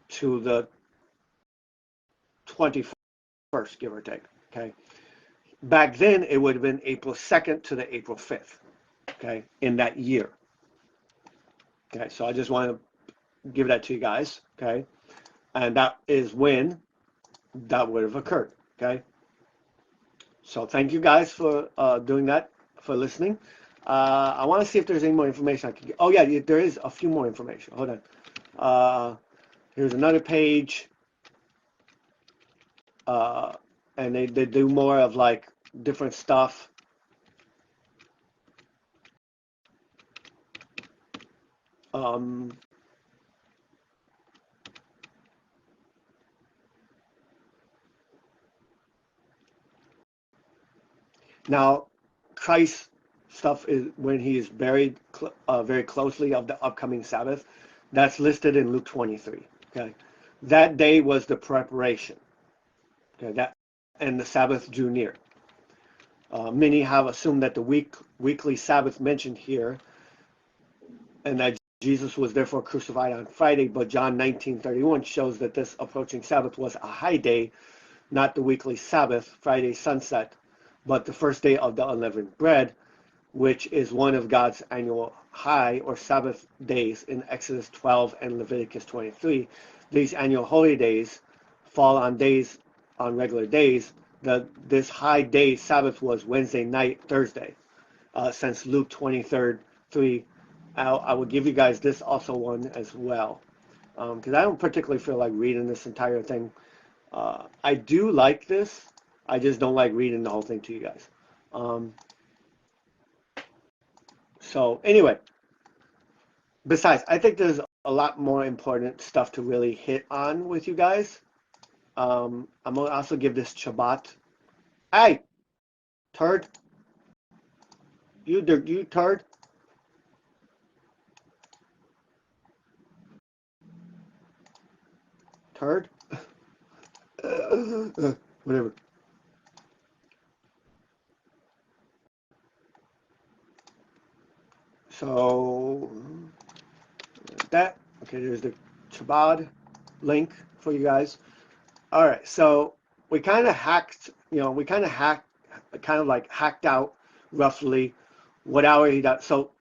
to the 21st, give or take. Okay. Back then, it would have been April 2nd to the April 5th. Okay, in that year. Okay, so I just want to give that to you guys. Okay, and that is when that would have occurred. Okay, so thank you guys for doing that, for listening. I want to see if there's any more information I can get. Oh yeah, there is a few more information. Hold on. Here's another page, and they do more of like different stuff. Now, Christ's stuff is when he is buried very closely of the upcoming Sabbath. That's listed in Luke 23. Okay, that day was the preparation. Okay, and the Sabbath drew near. Many have assumed that the weekly Sabbath mentioned here, and that Jesus was therefore crucified on Friday, but John 19:31 shows that this approaching Sabbath was a high day, not the weekly Sabbath, Friday sunset, but the first day of the unleavened bread, which is one of God's annual high or Sabbath days in Exodus 12 and Leviticus 23. These annual holy days fall on regular days. This high day Sabbath was Wednesday night, Thursday, since Luke 23:3. I will give you guys this also one as well, because I don't particularly feel like reading this entire thing. I do like this. I just don't like reading the whole thing to you guys. So anyway, besides, I think there's a lot more important stuff to really hit on with you guys. I'm gonna also give this Shabbat. Hey, turd, you turd. Turd. Whatever. So that okay. There's the Chabad link for you guys. All right. So we kind of hacked. We kind of hacked out roughly what hour he does. So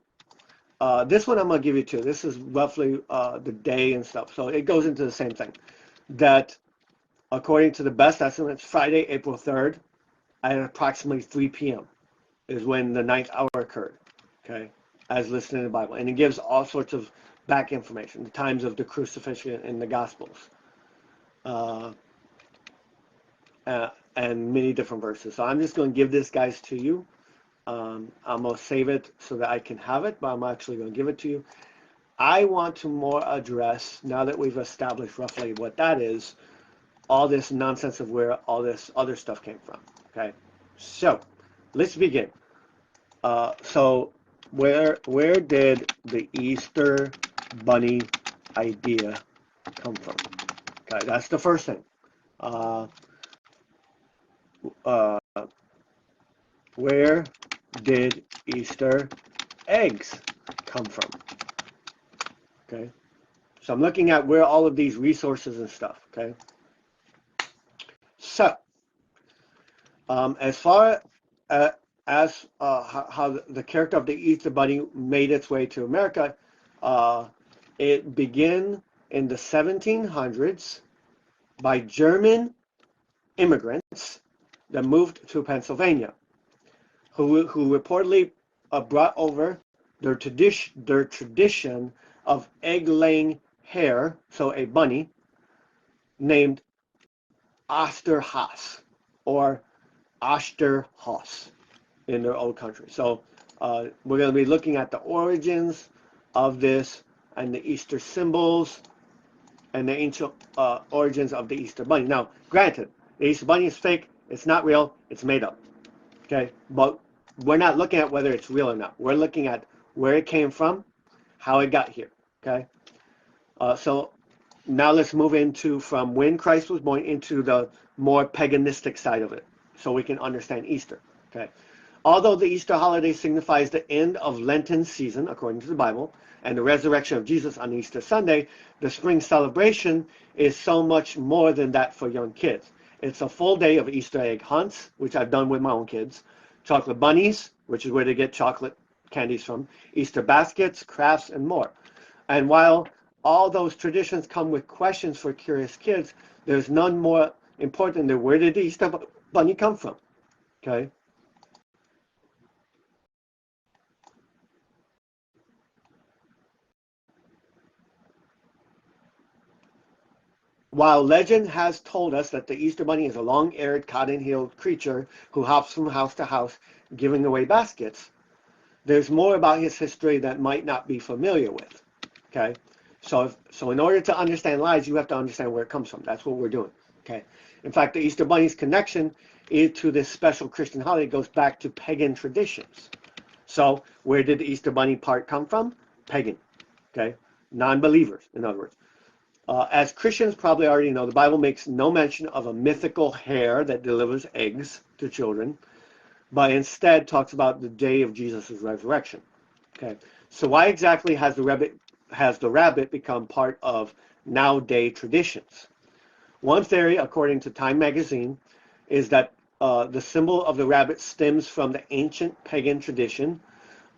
this one I'm gonna give you two. This is roughly the day and stuff. So it goes into the same thing. That according to the best estimates, Friday, April 3rd, at approximately 3 p.m. is when the ninth hour occurred. Okay, as listed in the Bible, and it gives all sorts of back information, the times of the crucifixion in the Gospels, uh, and many different verses. So I'm just going to give this, guys, to you. I'm going to save it so that I can have it, but I'm actually going to give it to you. I want to more address, now that we've established roughly what that is, all this nonsense of where all this other stuff came from. Okay, so let's begin. So where did the Easter Bunny idea come from? Okay, that's the first thing. Uh, uh, where did Easter eggs come from? Okay, so I'm looking at where all of these resources and stuff. Okay, so as far as how the character of the Easter Bunny made its way to America, it began in the 1700s by German immigrants that moved to Pennsylvania, who reportedly brought over their tradition of egg-laying hare, so a bunny, named Osterhas or Osterhaus in their old country. So we're going to be looking at the origins of this and the Easter symbols and the ancient origins of the Easter Bunny. Now, granted, the Easter Bunny is fake. It's not real. It's made up. Okay? But we're not looking at whether it's real or not. We're looking at where it came from, how it got here. Okay? So now let's move into from when Christ was born into the more paganistic side of it so we can understand Easter. Okay? Although the Easter holiday signifies the end of Lenten season, according to the Bible, and the resurrection of Jesus on Easter Sunday, the spring celebration is so much more than that for young kids. It's a full day of Easter egg hunts, which I've done with my own kids, chocolate bunnies, which is where they get chocolate candies from, Easter baskets, crafts, and more. And while all those traditions come with questions for curious kids, there's none more important than where did the Easter bunny come from? Okay? While legend has told us that the Easter Bunny is a long-haired, cotton-heeled creature who hops from house to house giving away baskets, there's more about his history that might not be familiar with. Okay, so in order to understand lies, you have to understand where it comes from. That's what we're doing. Okay, in fact, the Easter Bunny's connection to this special Christian holiday goes back to pagan traditions. So where did the Easter Bunny part come from? Pagan. Okay, non-believers, in other words. As Christians probably already know, the Bible makes no mention of a mythical hare that delivers eggs to children, but instead talks about the day of Jesus' resurrection. Okay, so why exactly has the rabbit become part of nowadays traditions? One theory, according to Time magazine, is that the symbol of the rabbit stems from the ancient pagan tradition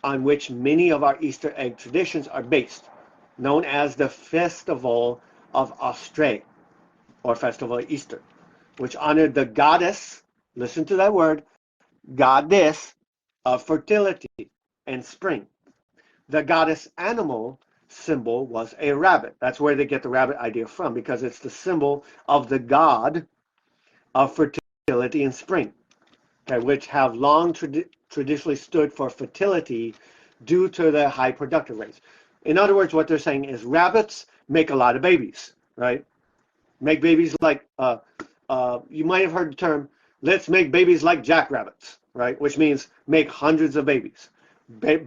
on which many of our Easter egg traditions are based, known as the Festival of Austrae, or Festival of Easter, which honored the goddess, listen to that word, goddess of fertility and spring. The goddess animal symbol was a rabbit. That's where they get the rabbit idea from, because it's the symbol of the god of fertility and spring, okay, which have long traditionally stood for fertility due to their high productive rates. In other words, what they're saying is rabbits make a lot of babies, right? Make babies like, you might have heard the term, let's make babies like jackrabbits, right? Which means make hundreds of babies.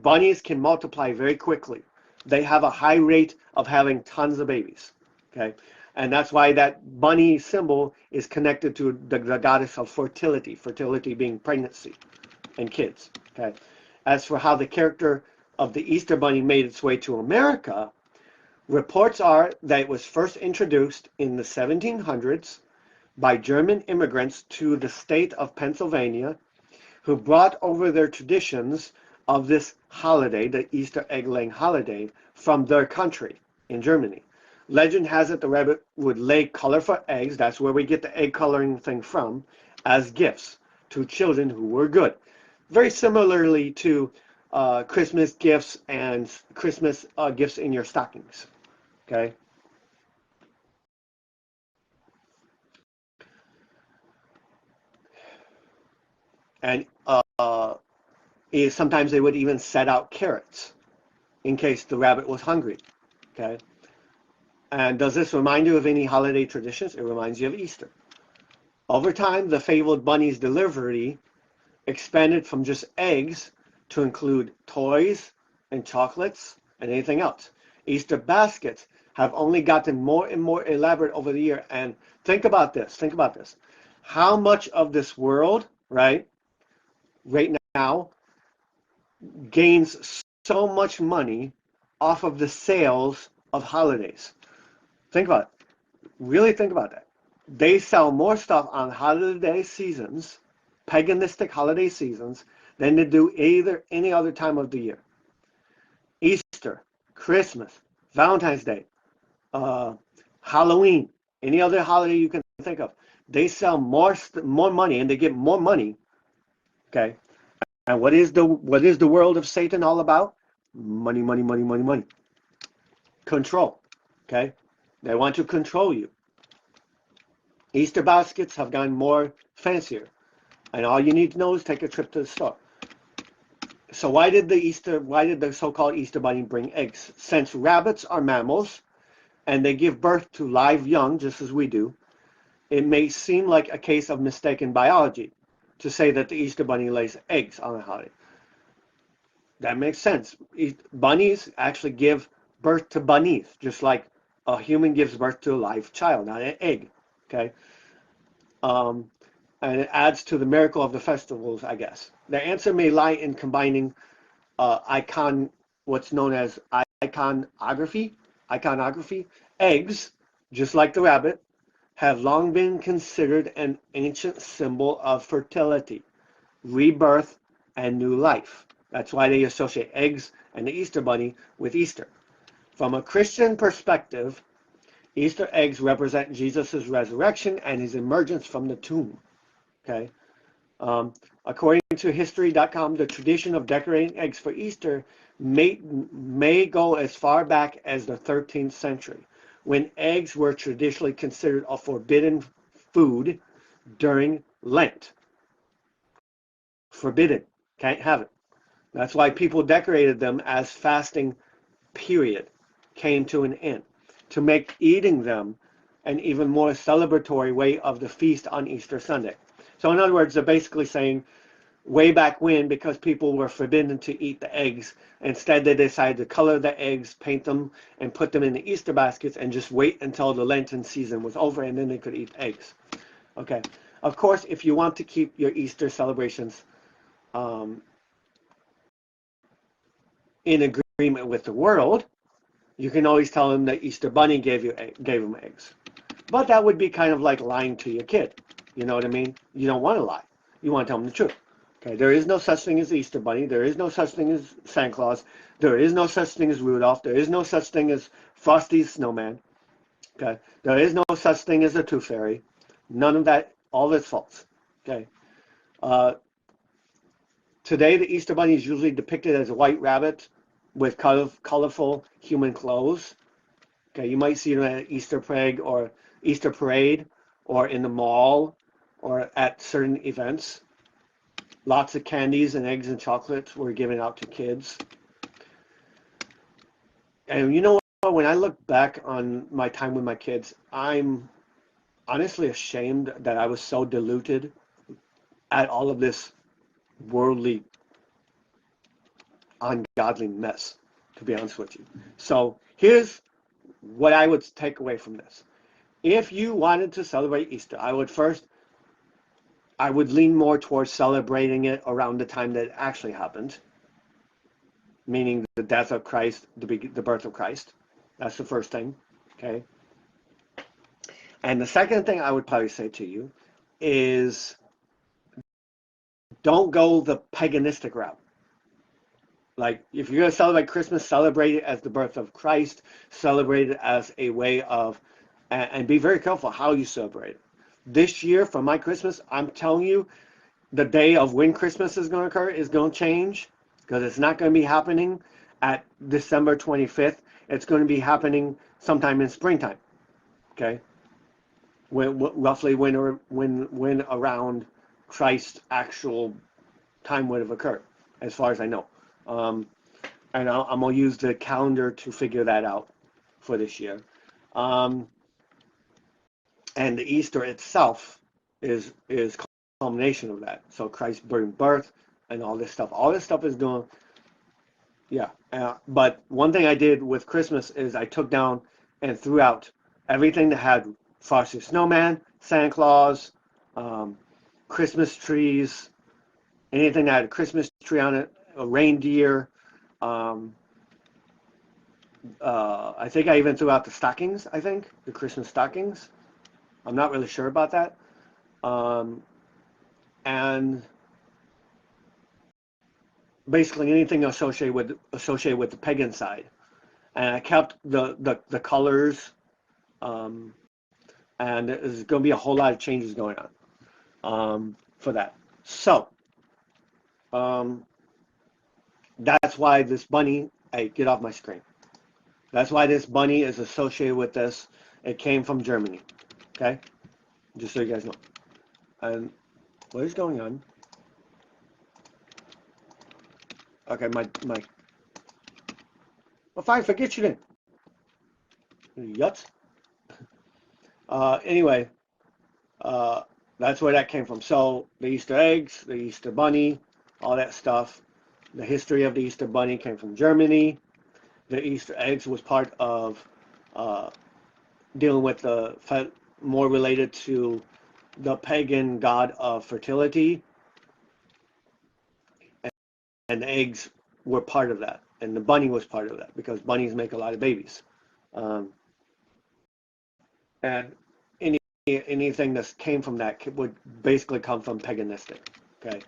Bunnies can multiply very quickly. They have a high rate of having tons of babies, okay? And that's why that bunny symbol is connected to the goddess of fertility, fertility being pregnancy and kids, okay? As for how the character of the Easter Bunny made its way to America, reports are that it was first introduced in the 1700s by German immigrants to the state of Pennsylvania, who brought over their traditions of this holiday, the Easter egg-laying holiday, from their country in Germany. Legend has it the rabbit would lay colorful eggs, that's where we get the egg coloring thing from, as gifts to children who were good. Very similarly to Christmas gifts and Christmas gifts in your stockings. Okay. And sometimes they would even set out carrots in case the rabbit was hungry. Okay. And does this remind you of any holiday traditions? It reminds you of Easter. Over time, the fabled bunny's delivery expanded from just eggs to include toys and chocolates and anything else. Easter baskets have only gotten more and more elaborate over the year. And think about this. Think about this. How much of this world, right now, gains so much money off of the sales of holidays? Think about it. Really think about that. They sell more stuff on holiday seasons, paganistic holiday seasons, than they do either any other time of the year. Easter, Christmas, Valentine's Day, Halloween, any other holiday you can think of. They sell more money and they get more money. Okay. And what is the world of Satan all about? Money, money, money, money, money. Control. Okay. They want to control you. Easter baskets have gotten more fancier. And all you need to know is take a trip to the store. So why did the so-called Easter Bunny bring eggs? Since rabbits are mammals and they give birth to live young just as we do, it may seem like a case of mistaken biology to say that the Easter Bunny lays eggs on a holiday. That makes sense. Bunnies actually give birth to bunnies, just like a human gives birth to a live child, not an egg. Okay? And it adds to the miracle of the festivals, I guess. The answer may lie in combining what's known as iconography. Eggs, just like the rabbit, have long been considered an ancient symbol of fertility, rebirth, and new life. That's why they associate eggs and the Easter Bunny with Easter. From a Christian perspective, Easter eggs represent Jesus' resurrection and his emergence from the tomb. Okay. According to History.com, the tradition of decorating eggs for Easter may go as far back as the 13th century, when eggs were traditionally considered a forbidden food during Lent. Forbidden. Can't have it. That's why people decorated them as fasting period came to an end, to make eating them an even more celebratory way of the feast on Easter Sunday. So in other words, they're basically saying way back when, because people were forbidden to eat the eggs, instead they decided to color the eggs, paint them, and put them in the Easter baskets and just wait until the Lenten season was over and then they could eat eggs. Okay. Of course, if you want to keep your Easter celebrations in agreement with the world, you can always tell them that Easter Bunny gave them eggs. But that would be kind of like lying to your kid. You know what I mean? You don't want to lie. You want to tell them the truth. Okay, there is no such thing as Easter Bunny. There is no such thing as Santa Claus. There is no such thing as Rudolph. There is no such thing as Frosty Snowman. Okay, there is no such thing as a Tooth Fairy. None of that. All that's false. Okay. Today, the Easter Bunny is usually depicted as a white rabbit with colorful human clothes. Okay, you might see it at Easter parade or in the mall or at certain events. Lots of candies and eggs and chocolates were given out to kids. And you know what? When I look back on my time with my kids, I'm honestly ashamed that I was so diluted at all of this worldly, ungodly mess, to be honest with you. So here's what I would take away from this. If you wanted to celebrate Easter, I would lean more towards celebrating it around the time that it actually happened, meaning the death of Christ, the birth of Christ. That's the first thing, okay? And the second thing I would probably say to you is don't go the paganistic route. Like, if you're going to celebrate Christmas, celebrate it as the birth of Christ, celebrate it as a way of, and be very careful how you celebrate it. This year, for my Christmas, I'm telling you, the day of when Christmas is going to occur is going to change because it's not going to be happening at December 25th. It's going to be happening sometime in springtime, okay? Roughly when around Christ's actual time would have occurred, as far as I know. And I'm going to use the calendar to figure that out for this year. And the Easter itself is culmination of that. So Christ's birth and all this stuff. All this stuff is doing, yeah. But one thing I did with Christmas is I took down and threw out everything that had Frosty the Snowman, Santa Claus, Christmas trees, anything that had a Christmas tree on it, a reindeer. I think I even threw out the stockings, I think, the Christmas stockings. I'm not really sure about that. And basically anything associated with the pagan side. And I kept the colors, and there's going to be a whole lot of changes going on for that. So that's why this bunny, hey, get off my screen. That's why this bunny is associated with this. It came from Germany, okay? Just so you guys know. And what is going on? Okay, my. Well, fine, forget you then. Yuts. Anyway, that's where that came from. So the Easter eggs, the Easter bunny, all that stuff. The history of the Easter bunny came from Germany. The Easter eggs was part of dealing with more related to the pagan god of fertility, and the eggs were part of that, and the bunny was part of that because bunnies make a lot of babies, and anything that came from that would basically come from paganistic. Okay,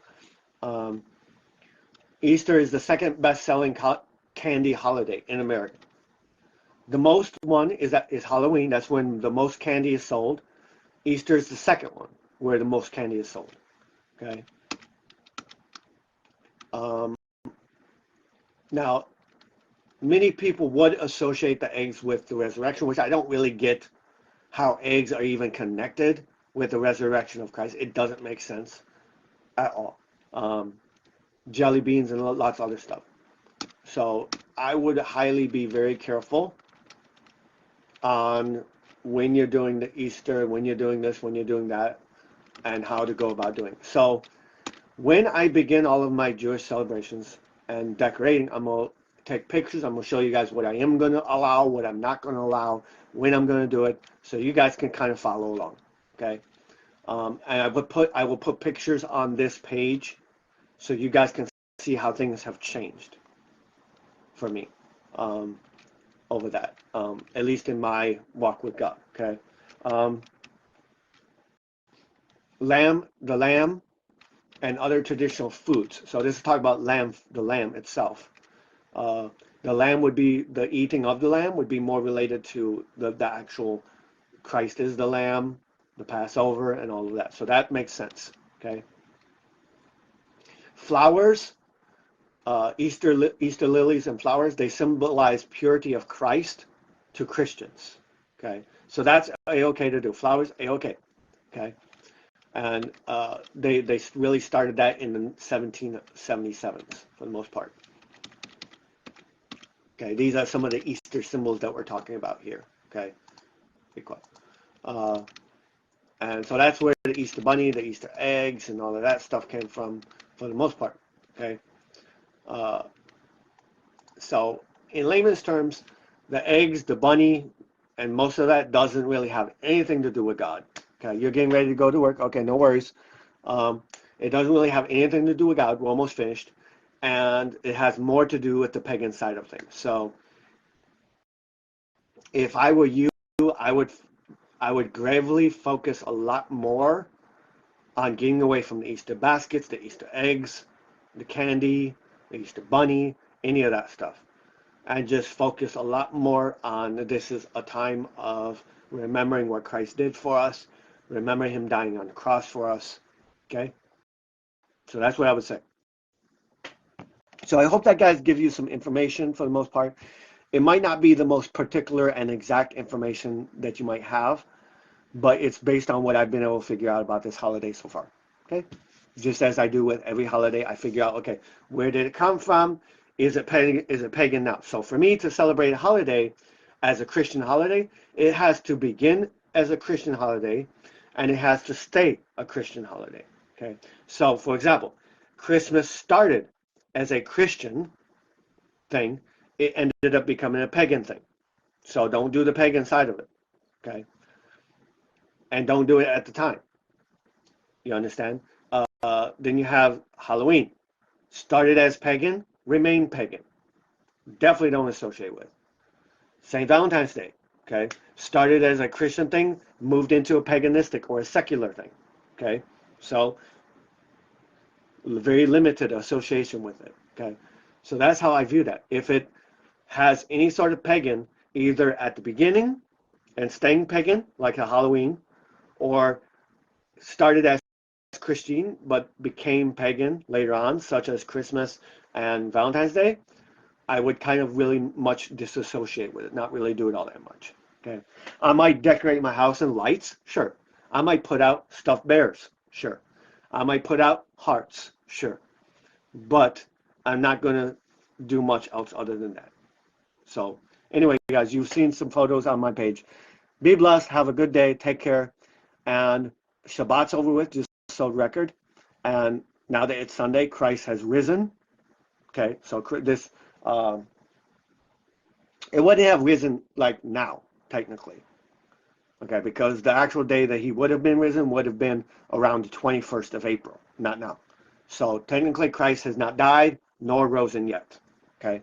Easter is the second best-selling candy holiday in America. The most one is Halloween. That's when the most candy is sold. Easter is the second one where the most candy is sold. Okay. Now, many people would associate the eggs with the resurrection, which I don't really get how eggs are even connected with the resurrection of Christ. It doesn't make sense at all. Jelly beans and lots of other stuff. So I would highly be very careful on when you're doing the Easter, when you're doing this, when you're doing that, and how to go about doing it. So when I begin all of my Jewish celebrations and decorating, I'm going to take pictures. I'm going to show you guys what I am going to allow, what I'm not going to allow, when I'm going to do it, so you guys can kind of follow along, okay? And I will put pictures on this page so you guys can see how things have changed for me over that, at least in my walk with God, okay? The lamb, and other traditional foods. So this is talking about the lamb itself. The lamb would be, the eating of the lamb would be more related to the actual Christ is the lamb, the Passover, and all of that. So that makes sense, okay? Flowers, Easter lilies and flowers, they symbolize purity of Christ to Christians, okay? So that's A-okay to do. Flowers, A-okay, okay? And they really started that in the 1777s for the most part. Okay, these are some of the Easter symbols that we're talking about here. Okay, and so that's where the Easter bunny, the Easter eggs, and all of that stuff came from, for the most part. Okay, so in layman's terms, the eggs, the bunny, and most of that doesn't really have anything to do with God. Okay, you're getting ready to go to work. Okay, no worries. It doesn't really have anything to do with God. We're almost finished. And it has more to do with the pagan side of things. So if I were you, I would gravely focus a lot more on getting away from the Easter baskets, the Easter eggs, the candy, the Easter bunny, any of that stuff. And just focus a lot more on this is a time of remembering what Christ did for us, remembering him dying on the cross for us. Okay? So that's what I would say. So I hope that guys give you some information for the most part. It might not be the most particular and exact information that you might have, but it's based on what I've been able to figure out about this holiday so far. Okay? Just as I do with every holiday, I figure out, okay, where did it come from? Is it pagan? Is it pagan now? So for me to celebrate a holiday as a Christian holiday, it has to begin as a Christian holiday, and it has to stay a Christian holiday. Okay. So for example, Christmas started as a Christian thing. It ended up becoming a pagan thing. So don't do the pagan side of it. Okay. And don't do it at the time. You understand? Then you have Halloween. Started as pagan, remained pagan. Definitely don't associate with. St. Valentine's Day, okay? Started as a Christian thing, moved into a paganistic or a secular thing, okay? So, very limited association with it, okay? So that's how I view that. If it has any sort of pagan, either at the beginning and staying pagan, like a Halloween, or started as Christian but became pagan later on, such as Christmas and Valentine's Day, I would kind of really much disassociate with it, not really do it all that much. Okay, I might decorate my house in lights, sure. I might put out stuffed bears, sure. I might put out hearts, sure. But I'm not going to do much else other than that. So anyway, guys, you've seen some photos on my page. Be blessed. Have a good day. Take care. And Shabbat's over with, just so record. And now that it's Sunday, Christ has risen. Okay, so this, it wouldn't have risen like now, technically. Okay, because the actual day that he would have been risen would have been around the 21st of April, not now. So technically Christ has not died nor risen yet. Okay,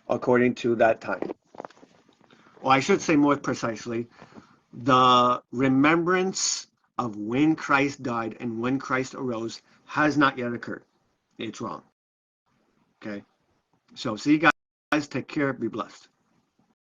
according to that time. Or I should say more precisely, the remembrance of when Christ died and when Christ arose has not yet occurred. It's wrong. Okay, so see you guys. Take care. Be blessed.